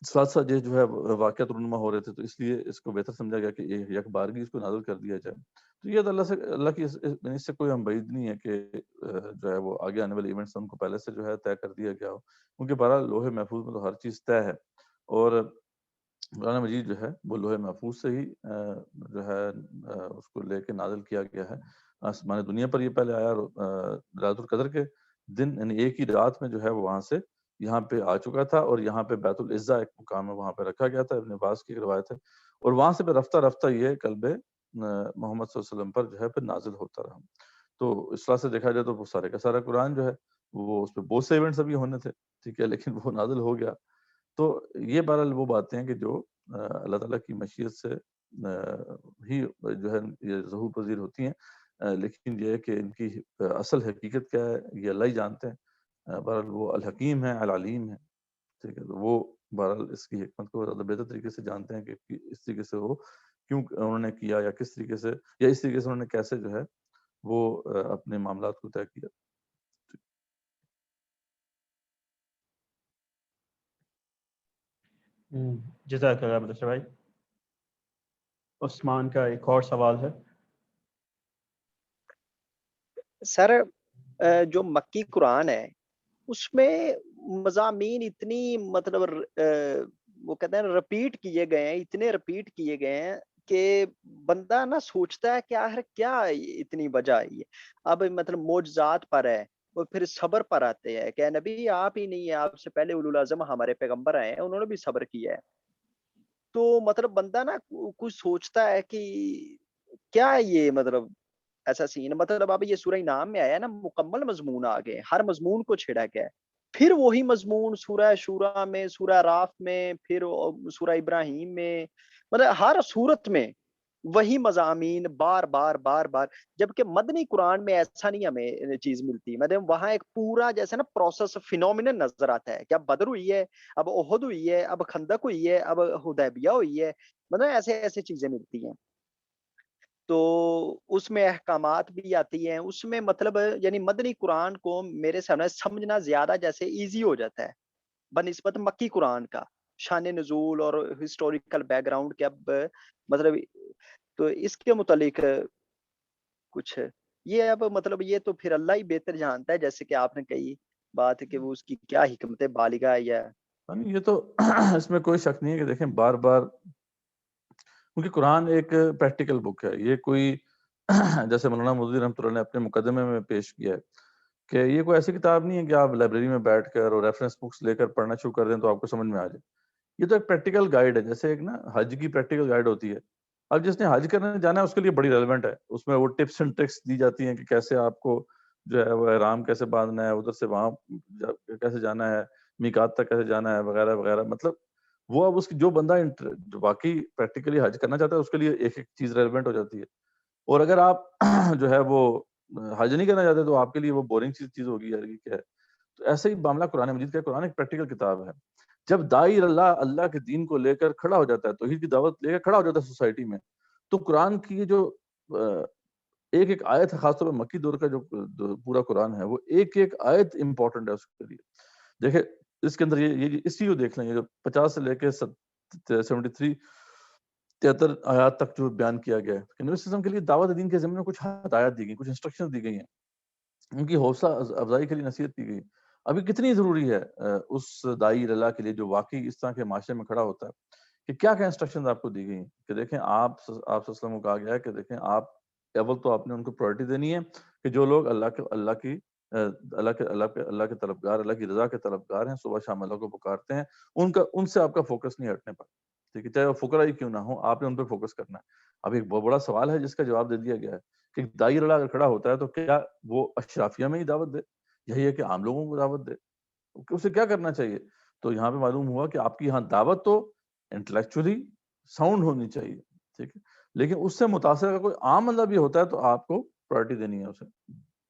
ساتھ ساتھ یہ جو ہے واقعات رونما ہو رہے تھے، تو اس لیے اس کو بہتر سمجھا گیا کہ یک بارگی اس کو نازل کر دیا جائے. تو یہ اللہ کی اس سے کوئی ہم بعید نہیں ہے کہ جو ہے وہ آگے آنے والے ایونٹس ان کو پہلے سے جو ہے طے کر دیا گیا ہو، کیونکہ بہرحال لوہے محفوظ میں تو ہر چیز طے ہے. اور قرآن مجید جو ہے وہ لوہے محفوظ سے ہی جو ہے اس کو لے کے نازل کیا گیا ہے. آسمان دنیا پر یہ پہلے آیا رات القدر کے دن، یعنی ایک ہی رات میں جو ہے وہ وہاں سے یہاں پہ آ چکا تھا، اور یہاں پہ بیت العزہ ایک مقام ہے وہاں پہ رکھا گیا تھا. ابن عباس کی روایت ہے. اور وہاں سے پہ رفتہ رفتہ یہ قلب محمد صلی اللہ علیہ وسلم پر جو ہے پھر نازل ہوتا رہا. تو اس طرح سے دیکھا جائے تو وہ سارے کا سارا قرآن جو ہے وہ اس پہ بہت سے ایونٹس ابھی ہونے تھے، ٹھیک ہے، لیکن وہ نازل ہو گیا. تو یہ بہرحال وہ باتیں ہیں کہ جو اللہ تعالیٰ کی مشیت سے ہی جو ہے یہ ظہور پذیر ہوتی ہیں. لیکن یہ ہے کہ ان کی اصل حقیقت کیا ہے یہ اللہ ہی جانتے ہیں. بہرحال وہ الحکیم ہے، العلیم ہے، ٹھیک ہے. تو وہ بہرحال اس کی حکمت کو زیادہ بہتر طریقے سے جانتے ہیں کہ اس طریقے سے وہ کیوں انہوں نے کیا، یا کس طریقے سے، یا اس طریقے سے انہوں نے کیسے جو ہے وہ اپنے معاملات کو طے کیا. جزاک اللہ مدثر بھائی. عثمان کا ایک اور سوال ہے. سر جو مکی قرآن ہے اس میں مضامین اتنی مطلب وہ کہتے ہیں رپیٹ کیے گئے ہیں، اتنے رپیٹ کیے گئے ہیں کہ بندہ نہ سوچتا ہے کہ آخر کیا اتنی وجہ آئی ہے. اب مطلب معجزات پر ہے، وہ پھر صبر پر آتے ہیں کہ نبی آپ ہی نہیں ہے، آپ سے پہلے اولو العزم ہمارے پیغمبر آئے ہیں، انہوں نے بھی صبر کیا ہے. تو مطلب بندہ نا کچھ سوچتا ہے کہ کیا ہے یہ مطلب ایسا سین. مطلب اب یہ سورہ نام میں آیا نا مکمل مضمون آ گئے, ہر مضمون کو چھیڑا گیا ہے. پھر وہی مضمون سورہ شورا میں, سورہ راف میں, پھر سورہ ابراہیم میں, مطلب ہر صورت میں وہی مضامین بار بار بار بار. جبکہ مدنی قرآن میں ایسا نہیں ہمیں چیز ملتی. مطلب وہاں ایک پورا جیسے نا پروسیس فینومینن نظر آتا ہے کہ اب بدر ہوئی ہے, اب احد ہوئی ہے, اب خندق ہوئی ہے, اب حدیبیہ ہوئی ہے. مطلب ایسے ایسے چیزیں ملتی ہیں. تو اس میں احکامات بھی آتی ہیں اس میں. مطلب یعنی مدنی قرآن کو میرے سامنے سمجھنا زیادہ جیسے ایزی ہو جاتا ہے بنسبت مکی قرآن کا, شان نزول اور ہسٹوریکل بیک گراؤنڈ کے. اب مطلب تو اس کے متعلق کچھ یہ اب مطلب یہ تو پھر اللہ ہی بہتر جانتا ہے, جیسے کہ آپ نے کہی بات کہ وہ اس کی کیا حکمت بالغہ ہے. یہ تو اس میں کوئی شک نہیں ہے کہ دیکھیں بار بار, کیونکہ قرآن ایک پریکٹیکل بک ہے. یہ کوئی جیسے مولانا مودودی رحمۃ اللہ نے اپنے مقدمے میں پیش کیا ہے کہ یہ کوئی ایسی کتاب نہیں ہے کہ آپ لائبریری میں بیٹھ کر اور ریفرنس بکس لے کر پڑھنا شروع کر دیں تو آپ کو سمجھ میں آ جائے. یہ تو ایک پریکٹیکل گائیڈ ہے, جیسے ایک نا حج کی پریکٹیکل گائیڈ ہوتی ہے. اب جس نے حج کرنے جانا ہے اس کے لیے بڑی ریلیونٹ ہے. اس میں وہ ٹپس اینڈ ٹرکس دی جاتی ہیں کہ کیسے آپ کو جو ہے وہ احرام کیسے باندھنا ہے, ادھر سے وہاں کیسے جانا ہے, میقات تک کیسے جانا ہے, وغیرہ وغیرہ. مطلب وہ اب اس کی جو بندہ جو واقعی پریکٹیکلی حج کرنا چاہتا ہے اس کے لیے ایک ایک چیز ریلیونٹ ہو جاتی ہے. اور اگر آپ جو ہے وہ حج نہیں کرنا چاہتے تو آپ کے لیے وہ بورنگ چیز ہوگی یار یہ کیا ہے. تو ایسے ہی معاملہ قرآن مجید کا. قرآن ایک پریکٹیکل کتاب ہے. جب داعی اللہ کے دین کو لے کر کھڑا ہو جاتا ہے, توحید کی دعوت لے کر کھڑا ہو جاتا ہے سوسائٹی میں, تو قرآن کی یہ جو ایک ایک آیت ہے, خاص طور پہ مکی دور کا جو پورا قرآن ہے, وہ ایک ایک آیت امپورٹنٹ ہے اس کے لیے. دیکھیں اس کے اندر یہ اس چیز کو دیکھ لیں, یہ جو 50 سے لے کے 73 آیات تک جو بیان کیا گیا ہے, کہ نبی صلی اللہ علیہ وسلم کے لیے دعوت دین کے ضمن میں کچھ ہدایات دی گئی, کچھ انسٹرکشن دی گئی ہیں, ان کی حوصلہ افزائی کے لیے نصیحت کی گئی. ابھی کتنی ضروری ہے اس داعی اللہ کے لیے جو واقعی اس طرح کے معاشرے میں کھڑا ہوتا ہے, کہ کیا کیا انسٹرکشن آپ کو دی گئی ہیں. کہ دیکھیں آپ صلی اللہ علیہ وسلم کو کہا گیا ہے کہ دیکھیں آپ اول تو آپ نے ان کو پرائرٹی دینی ہے کہ جو لوگ اللہ کے طلبگار, اللہ کی رضا کے طلبگار ہیں, صبح شام اللہ کو پکارتے ہیں, ان سے آپ کا فوکس نہیں ہٹنے پر. ٹھیک ہے, چاہے وہ فقراء ہی کیوں نہ ہو, آپ نے ان پہ فوکس کرنا ہے. اب ایک بہت بڑا سوال ہے جس کا جواب دے دیا گیا ہے کہ داعی اللہ اگر کھڑا ہوتا ہے تو کیا وہ اشرافیہ میں ہی دعوت دے, یہی ہے کہ عام لوگوں کو دعوت دے, اسے کیا کرنا چاہیے. تو یہاں پہ معلوم ہوا کہ آپ کی یہاں دعوت تو انٹلیکچولی ساؤنڈ ہونی چاہیے, ٹھیک ہے, لیکن اس سے متاثر اگر کوئی عام بندہ بھی ہوتا ہے تو آپ کو پرائرٹی دینی ہے اسے.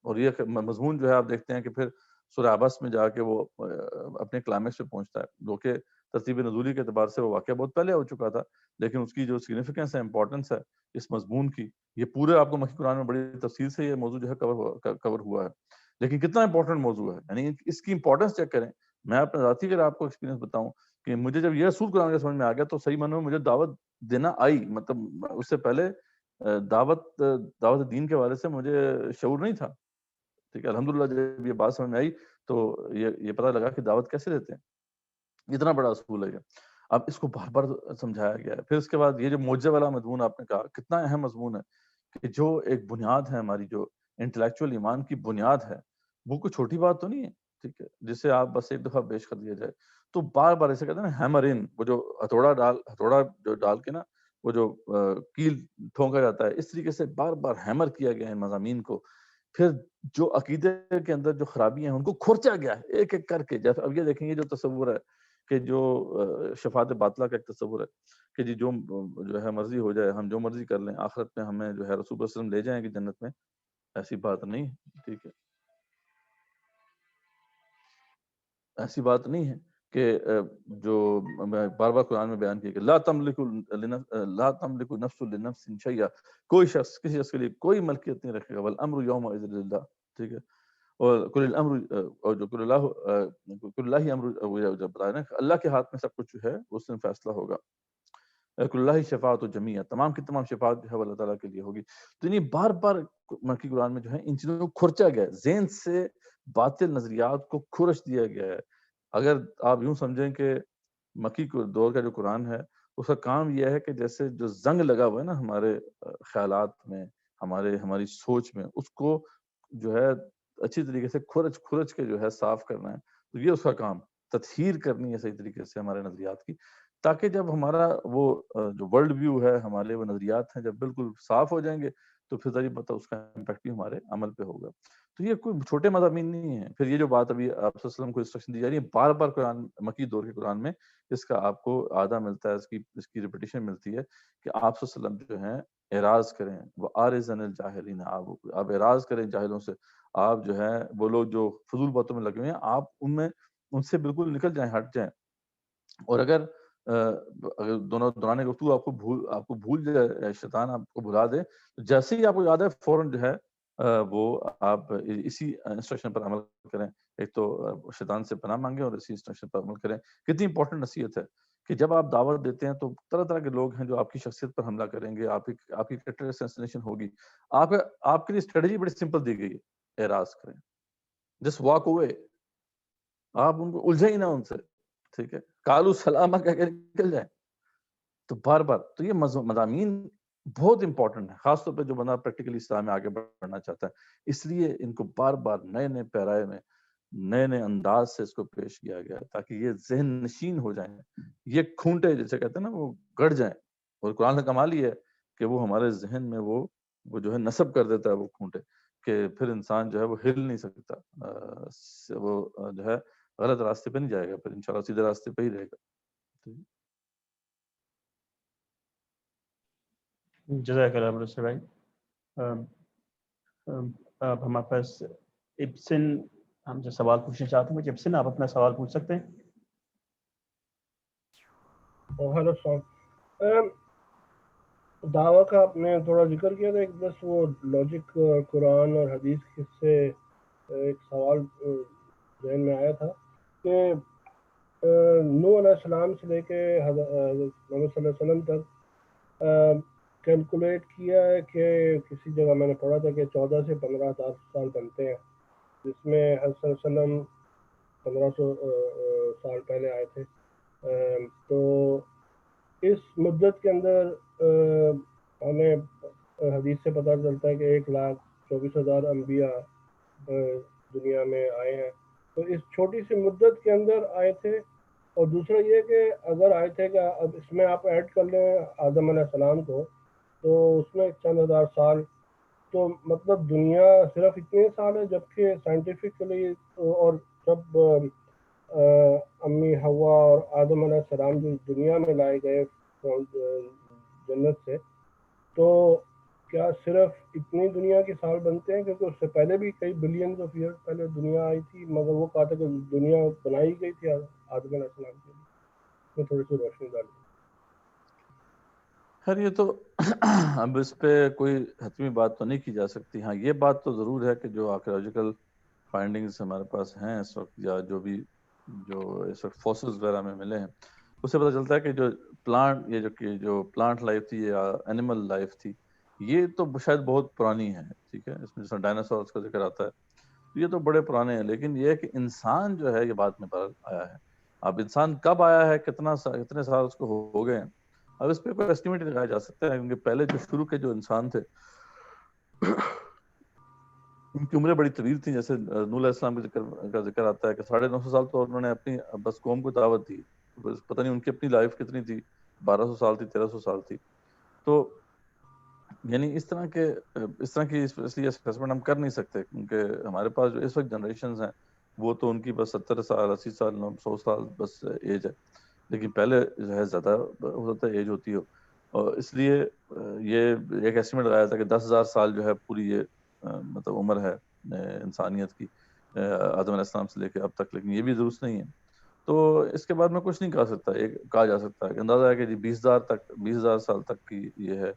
اور یہ مضمون جو ہے آپ دیکھتے ہیں کہ پھر سورہ عبس میں جا کے وہ اپنے کلائمیکس پہ پہنچتا ہے, جو کہ ترتیب نزولی کے اعتبار سے وہ واقعہ بہت پہلے ہو چکا تھا, لیکن اس کی جو سگنیفیکینس ہے, امپورٹنس ہے اس مضمون کی, یہ پورے آپ کو مکی قرآن میں بڑی تفصیل سے یہ موضوع جو ہے کور ہوا ہے. لیکن کتنا امپورٹنٹ موضوع ہے, یعنی اس کی امپورٹنس چیک کریں. میں اپنے ذاتی اگر آپ کو ایکسپیرینس بتاؤں کہ مجھے جب یہ اصول قرآن کا سمجھ میں آ گیا تو صحیح معنوں میں مجھے دعوت دینا آئی. مطلب اس سے پہلے دعوت دین کے حوالے سے مجھے شعور نہیں تھا. ٹھیک ہے, الحمدللہ جب یہ بات سمجھ میں آئی تو یہ پتہ لگا کہ دعوت کیسے دیتے ہیں. اتنا بڑا اصول ہے. اب اس کو بار بار سمجھایا گیا ہے. پھر اس کے بعد یہ جو معجزہ والا مضمون آپ نے کہا, کتنا اہم مضمون ہے کہ جو ایک بنیاد ہے ہماری, جو انٹلیکچوئل ایمان کی بنیاد ہے, وہ کوئی چھوٹی بات تو نہیں ہے. ٹھیک ہے, جسے آپ بس ایک دفعہ پیش کر دیا جائے تو بار بار ایسے کہتے ہیں نا ہیمر ان, وہ جو ہتھوڑا جو ڈال کے نا وہ جو کیل ٹھونکا جاتا ہے, اس طریقے سے بار بار ہیمر کیا گیا ہے مضامین کو. پھر جو عقیدے کے اندر جو خرابیاں ہیں ان کو کھرچا گیا ہے ایک ایک کر کے. جیسے اب یہ دیکھیں, یہ جو تصور ہے کہ جو شفاعت باطلہ کا ایک تصور ہے کہ جی جو ہے مرضی ہو جائے, ہم جو مرضی کر لیں, آخرت میں ہمیں جو ہے رسول اللہ صلی اللہ علیہ وسلم لے جائیں گے جنت میں, ایسی بات نہیں. ٹھیک ہے, ایسی بات نہیں ہے کہ جو میں بار بار قرآن میں بیان کیا کہ لا تملک نفس لنفس شیئا, کوئی شخص کسی شخص کے لیے کوئی ملکیت نہیں رکھے گا. والامر یومئذ للہ. ٹھیک ہے, اور کل الامر اور جو کل اللہ امر, جب بتایا نا اللہ کے ہاتھ میں سب کچھ ہے, اس دن فیصلہ ہوگا. کل اللہ شفاعت و جمیع, تمام کی تمام شفاعت جو ہے اللہ تعالیٰ کے لیے ہوگی. تو انہیں بار بار مکی قرآن میں جو ہے ان چیزوں کو کھرچا گیا ہے, ذہن سے باطل نظریات کو کھرچ دیا گیا ہے. اگر آپ یوں سمجھیں کہ مکی دور کا جو قرآن ہے اس کا کام یہ ہے کہ جیسے جو زنگ لگا ہوا ہے نا ہمارے خیالات میں, ہماری سوچ میں, اس کو جو ہے اچھی طریقے سے کھرچ کے جو ہے صاف کرنا ہے. تو یہ اس کا کام, تطہیر کرنی ہے صحیح طریقے سے ہمارے نظریات کی, تاکہ جب ہمارا وہ جو ورلڈ ویو ہے، ہمارے وہ نظریات ہیں، جب بالکل صاف ہو جائیں گے تو پھر ظاہر بات ہے اس کا امپیکٹ بھی ہمارے عمل پہ ہوگا. تو یہ کوئی چھوٹے مضامین نہیں ہیں. پھر یہ جو بات ابھی آپ صلی اللہ علیہ وسلم کو انسٹرکشن دی جا رہی ہے بار بار قرآن، مکی دور کے قرآن میں اس کا آپ کو آدھا ملتا ہے، اس کی ریپیٹیشن ملتی ہے کہ آپ صلی اللہ علیہ وسلم جو ہیں اعراض کریں، وہ آرزن الجاہلین، آپ اعراض کریں جاہلوں سے. آپ جو ہے وہ لوگ جو فضول باتوں میں لگے ہوئے ہیں، آپ ان سے بالکل نکل جائیں، ہٹ جائیں. اور اگر دونوں دوران گفتگو آپ کو بھول جائے، شیطان آپ کو بھلا دے، تو جیسے ہی آپ کو یاد ہے فوراً جو ہے وہ آپ اسی انسٹرکشن پر عمل کریں. ایک تو شیطان سے پناہ مانگیں اور اسی انسٹرکشن پر عمل کریں. کتنی امپورٹنٹ نصیحت ہے کہ جب آپ دعوت دیتے ہیں تو طرح طرح کے لوگ ہیں جو آپ کی شخصیت پر حملہ کریں گے، آپ کی کریکٹر اسیسینیشن ہوگی. آپ کے لیے اسٹریٹجی بڑی سمپل دی گئی ہے، اعراض کریں، جسٹ واک اوے. آپ ان کو الجھیں ہی نہ ان سے، ٹھیک ہے، کالو سلامہ کہہ کے نکل جائیں. تو بار بار تو یہ مضامین بہت امپورٹنٹ ہے، خاص طور پہ جو بندہ پریکٹیکلی اسلام میں آگے بڑھنا چاہتا ہے. اس لیے ان کو بار بار نئے نئے پیرائے میں نئے نئے انداز سے اس کو پیش کیا گیا تاکہ یہ ذہن نشین ہو جائیں، یہ کھونٹے جیسے کہتے ہیں نا وہ گڑ جائیں. اور قرآن کا کمال یہ ہے کہ وہ ہمارے ذہن میں وہ جو ہے نصب کر دیتا ہے وہ کھونٹے، کہ پھر انسان جو ہے وہ ہل نہیں سکتا، وہ جو ہے غلط راستے پہ نہیں جائے گا، پھر انشاءاللہ سیدھے راستے پہ ہی رہے گا. جزاک اللہ بروسر بھائی. اب ہمارے پاس ابسن ہم جو سوال پوچھنا چاہتے ہیں، مجھے ابسن آپ اپنا سوال پوچھ سکتے ہیں. ہیلو السلام. دعویٰ کا آپ نے تھوڑا ذکر کیا تھا، ایک بس وہ لاجک قرآن اور حدیث سے ایک سوال ذہن میں آیا تھا کہ نوح علیہ السلام سے لے کے حضرت محمد صلی اللہ علیہ وسلم تک کیلکولیٹ کیا ہے کہ کسی جگہ میں نے پڑھا تھا کہ 14 سے 15,000 سال بنتے ہیں، جس میں حضرت صلی اللہ علیہ وسلم 1500 سال پہلے آئے تھے. تو اس مدت کے اندر ہمیں حدیث سے پتہ چلتا ہے کہ 1,24,000 انبیاء دنیا میں آئے ہیں. تو اس چھوٹی سی مدت کے اندر آئے تھے. اور دوسرا یہ کہ اگر آئے تھے کہ اب اس میں آپ ایڈ کر لیں آدم علیہ السلام کو، تو اس میں چند ہزار سال، تو مطلب دنیا صرف اتنے سال ہے، جبکہ سائنٹیفکلی اور جب امی حوا اور آدم علیہ السلام جو دنیا میں لائے گئے جنت سے، تو کیا صرف اتنی دنیا کے سال بنتے ہیں؟ کیونکہ اس سے پہلے بھی کئی بلینز آف ایئر پہلے دنیا آئی تھی، مگر وہ کہا تھا کہ دنیا بنائی گئی تھی آدم علیہ السلام کے لیے. میں تھوڑی سی روشنی ڈالوں. خیر یہ تو اب اس پہ کوئی حتمی بات تو نہیں کی جا سکتی. ہاں یہ بات تو ضرور ہے کہ جو آرکیولوجیکل فائنڈنگز ہمارے پاس ہیں اس وقت، یا جو اس وقت فوسلز وغیرہ میں ملے ہیں، اس سے پتہ چلتا ہے کہ جو پلانٹ، یہ جو پلانٹ لائف تھی یا اینیمل لائف تھی، یہ تو شاید بہت پرانی ہے. ٹھیک ہے، اس میں جیسا ڈائناسورس کا ذکر آتا ہے، یہ تو بڑے پرانے ہیں. لیکن یہ ہے کہ انسان جو ہے یہ بعد میں آیا ہے. اب انسان کب آیا ہے، کتنے سال اس کو ہو گئے ہیں، اب اس پہ کوئی ایسٹیمیٹ لگایا جا سکتا ہے. کیونکہ پہلے جو شروع کے جو انسان تھے ان کی عمریں بڑی طویل تھیں. جیسے نوح علیہ السلام کا ذکر آتا ہے کہ 950 سال تو انہوں نے اپنی بس قوم کو دعوت دی. پتہ نہیں ان کی اپنی لائف کتنی تھی، 1200 سال تھی، 1300 سال تھی. تو یعنی اس طرح کی اس لیے اسسمنٹ ہم کر نہیں سکتے، کیونکہ ہمارے پاس جو اس وقت جنریشنز ہیں وہ تو ان کی بس 70 سال، 80 سال، 100 سال بس ایج ہے. لیکن پہلے جو ہے زیادہ ہو سکتا ہے ایج ہوتی ہو. اور اس لیے یہ ایک ایسٹیمیٹ لگایا تھا کہ 10,000 سال جو ہے پوری یہ مطلب عمر ہے انسانیت کی، آدم علیہ السلام سے لے کے اب تک. لیکن یہ بھی درست نہیں ہے. تو اس کے بعد میں کچھ نہیں کہا جا سکتا کہ اندازہ ہے کہ جی 20,000 سال تک کی یہ ہے،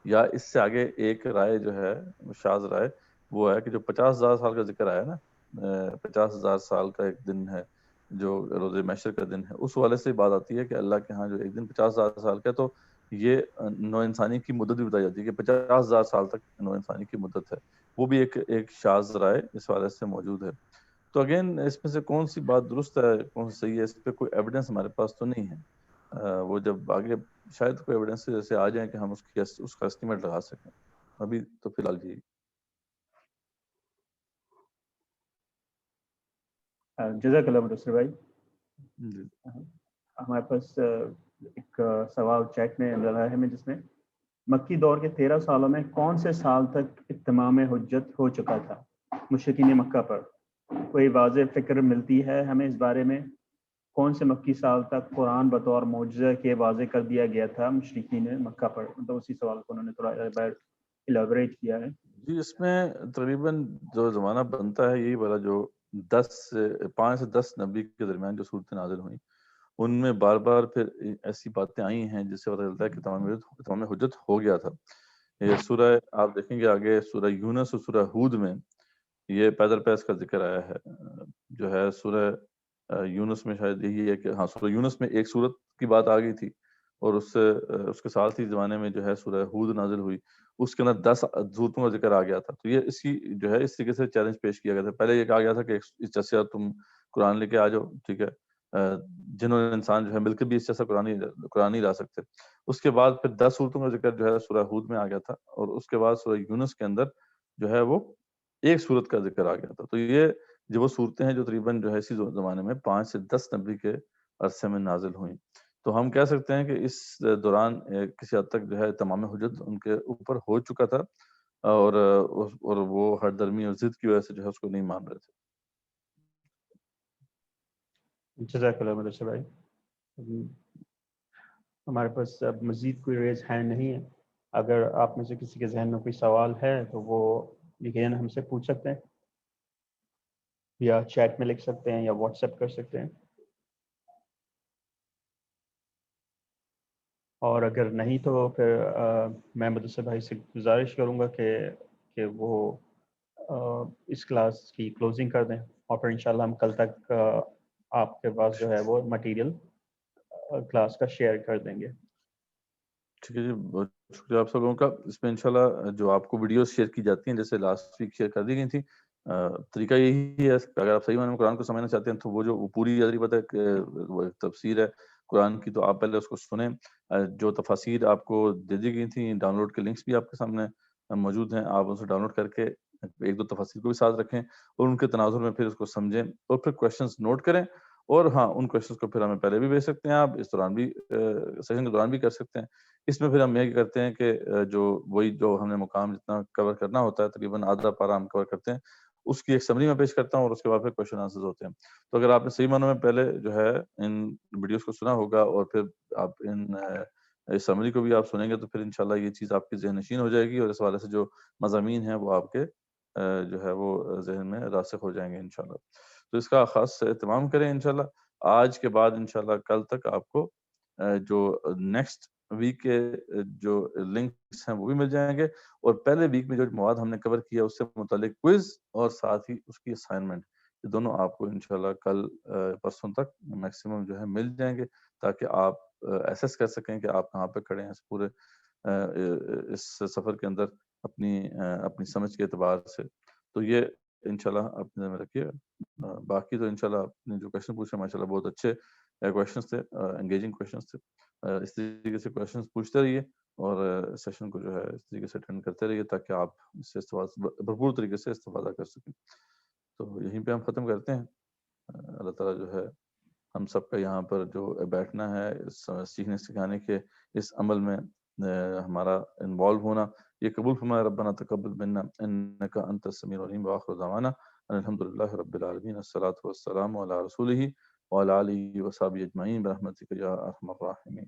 یا اس سے آگے ایک رائے جو ہے شاذ رائے وہ ہے کہ جو 50,000 سال کا ذکر آیا نا، 50,000 سال کا ایک دن ہے جو روز محشر کا دن ہے، اس والے سے بات آتی ہے کہ اللہ کے ہاں جو ایک دن 50,000 سال کا، تو یہ نو انسانی کی مدت بھی بتائی جاتی ہے کہ 50,000 سال تک نو انسانی کی مدت ہے. وہ بھی ایک شاذ رائے اس والے سے موجود ہے. تو اگین اس میں سے کون سی بات درست ہے، کون سی صحیح ہے، اس پہ کوئی ایویڈنس ہمارے پاس تو نہیں ہے. وہ جب آگے شاید کوئی ایویڈنس جیسے آ جائیں کہ ہم اس کا اسٹیمیٹ لگا سکیں. ابھی تو فی الحال جی. جزاک اللہ بروسر بھائی. جی ہمارے پاس ایک سوال چیٹ میں رہا ہے میں جس میں مکی دور کے 13 سالوں میں کون سے سال تک اتمام حجت ہو چکا تھا مشرکین مکہ پر؟ کوئی واضح فکر ملتی ہے ہمیں اس بارے میں؟ کون سے مکی سال تک قرآن بطور معجزہ کے واضح کر دیا گیا تھا مشرکین مکہ پر؟ مطلب اسی سوال کو انہوں نے تھوڑا الیبوریٹ کیا ہے. جی اس میں تقریباً جو زمانہ بنتا ہے یہی والا جو 5 سے 10 نبی کے درمیان جو صورتیں نازل ہوئیں ان میں بار بار پھر ایسی باتیں آئی ہیں جس سے پتہ چلتا ہے کہ تمام حجت ہو گیا تھا. یہ سورہ آپ دیکھیں گے آگے سورہ یونس اور سورہ ہود میں یہ پیدر پیس کا ذکر آیا ہے. جو ہے سورہ یونس میں شاید یہی ہے کہ ہاں سورہ یونس میں ایک سورت کی بات آ گئی تھی اور اس کے ساتھ ہی زمانے میں جو ہے سورہ ہود نازل ہوئی, اس کے اندر 10 صورتوں کا ذکر آ گیا تھا. تو یہ اسی جو ہے اس طریقے سے چیلنج پیش کیا گیا تھا. پہلے یہ کہا گیا تھا کہ اس جیسے تم قرآن لے کے آ جاؤ, ٹھیک ہے, جنہوں نے انسان جو ہے مل کے بھی اس جیسا قرآن نہیں لا سکتے. اس کے بعد پھر 10 صورتوں کا ذکر جو ہے سورہ ہود میں آ گیا تھا اور اس کے بعد سورہ یونس کے اندر جو ہے وہ ایک صورت کا ذکر آ گیا تھا. تو یہ جو وہ صورتیں ہیں جو تقریباً جو ہے اسی زمانے میں 5 سے 10 نبی کے عرصے میں نازل ہوئیں. تو ہم کہہ سکتے ہیں کہ اس دوران کسی حد تک جو ہے تمام حجت ان کے اوپر ہو چکا تھا اور وہ ہر درمی اور ضد کی وجہ سے جو ہے اس کو نہیں مان رہے تھے. جزاک اللہ مدرسہ بھائی. ہمارے پاس اب مزید کوئی ریز ہینڈ نہیں ہے. اگر آپ میں سے کسی کے ذہن میں کوئی سوال ہے تو وہ یقیناً ہم سے پوچھ سکتے ہیں یا چیٹ میں لکھ سکتے ہیں یا واٹس ایپ کر سکتے ہیں. اور اگر نہیں تو پھر میں مدرسہ بھائی سے گزارش کروں گا کہ وہ اس کلاس کی کلوزنگ کر دیں اور پھر انشاءاللہ ہم کل تک آپ کے پاس جو ہے وہ مٹیریل کلاس کا شیئر کر دیں گے. ٹھیک ہے جی, بہت شکریہ آپ سب لوگوں کا. اس میں انشاءاللہ جو آپ کو ویڈیوز شیئر کی جاتی ہیں جیسے لاسٹ ویک شیئر کر دی گئی تھی, طریقہ یہی ہے اگر آپ صحیح معنی میں قرآن کو سمجھنا چاہتے ہیں تو وہ جو پوری تقریباً وہ تفسیر ہے قرآن کی تو آپ پہلے اس کو سنیں. جو تفاسیر آپ کو دے دی گئی تھیں ڈاؤن لوڈ کے لنکس بھی آپ کے سامنے موجود ہیں, آپ اسے ڈاؤن لوڈ کر کے ایک دو تفاسیر کو بھی ساتھ رکھیں اور ان کے تناظر میں پھر اس کو سمجھیں اور پھر کویشچنز نوٹ کریں. اور ہاں ان کویشچنز کو پھر ہمیں پہلے بھی بھیج سکتے ہیں, آپ اس دوران بھی سیشن کے دوران بھی کر سکتے ہیں. اس میں پھر ہم یہ کرتے ہیں کہ جو ہم نے مقام جتنا کور کرنا ہوتا ہے تقریباً آدھا پارہ ہم کور کرتے ہیں, اس کی ایک سمری میں پیش کرتا ہوں اور اس کے بعد پھر کویشچن آنسرز ہوتے ہیں. تو اگر آپ نے صحیح معنوں میں پہلے جو ہے ان ویڈیوز کو سنا ہوگا اور پھر آپ اس سمری کو بھی آپ سنیں گے تو پھر انشاءاللہ یہ چیز آپ کی ذہن نشین ہو جائے گی اور اس حوالے سے جو مضامین ہیں وہ آپ کے جو ہے وہ ذہن میں راسخ ہو جائیں گے انشاءاللہ. تو اس کا خاص اہتمام کریں انشاءاللہ. آج کے بعد انشاءاللہ کل تک آپ کو جو نیکسٹ ویک کے جو لنکس ہیں وہ بھی مل جائیں گے اور پہلے ویک میں جو مواد ہم نے کور کیا اس سے متعلق کوئز اور ساتھ ہی اس کی اسائنمنٹ, یہ دونوں آپ کو انشاءاللہ کل پرسوں تک میکسیمم جو ہے مل جائیں گے تاکہ آپ ایسیس کر سکیں کہ آپ کہاں پہ کھڑے ہیں اس پورے اس سفر کے اندر اپنی سمجھ کے اعتبار سے. تو یہ انشاءاللہ اپنے ذہن میں رکھیے. باقی تو انشاءاللہ آپ نے جو کویشچن پوچھے ماشاءاللہ بہت اچھے کویشچنز تھے, انگیجنگ کویشچنز تھے. اس طریقے سے کویشچنز پوچھتے رہیے اور سیشن کو جو ہے اس طریقے سے اٹینڈ کرتے رہیے تاکہ آپ اس سے بھرپور طریقے سے استفادہ کر سکیں. تو یہیں پہ ہم ختم کرتے ہیں. اللہ تعالیٰ جو ہے ہم سب کا یہاں پر جو بیٹھنا ہے سیکھنے سکھانے کے اس عمل میں ہمارا انوالو ہونا یہ قبول فرمائے. ربنا تقبل منا انک انت السمیع العلیم واخر دعوانا الحمدللہ رب العالمین. الصلاۃ والسلام علی رسولہ وعلی آلہ وصحبہ اجمعین برحمتک یا ارحم الراحمین.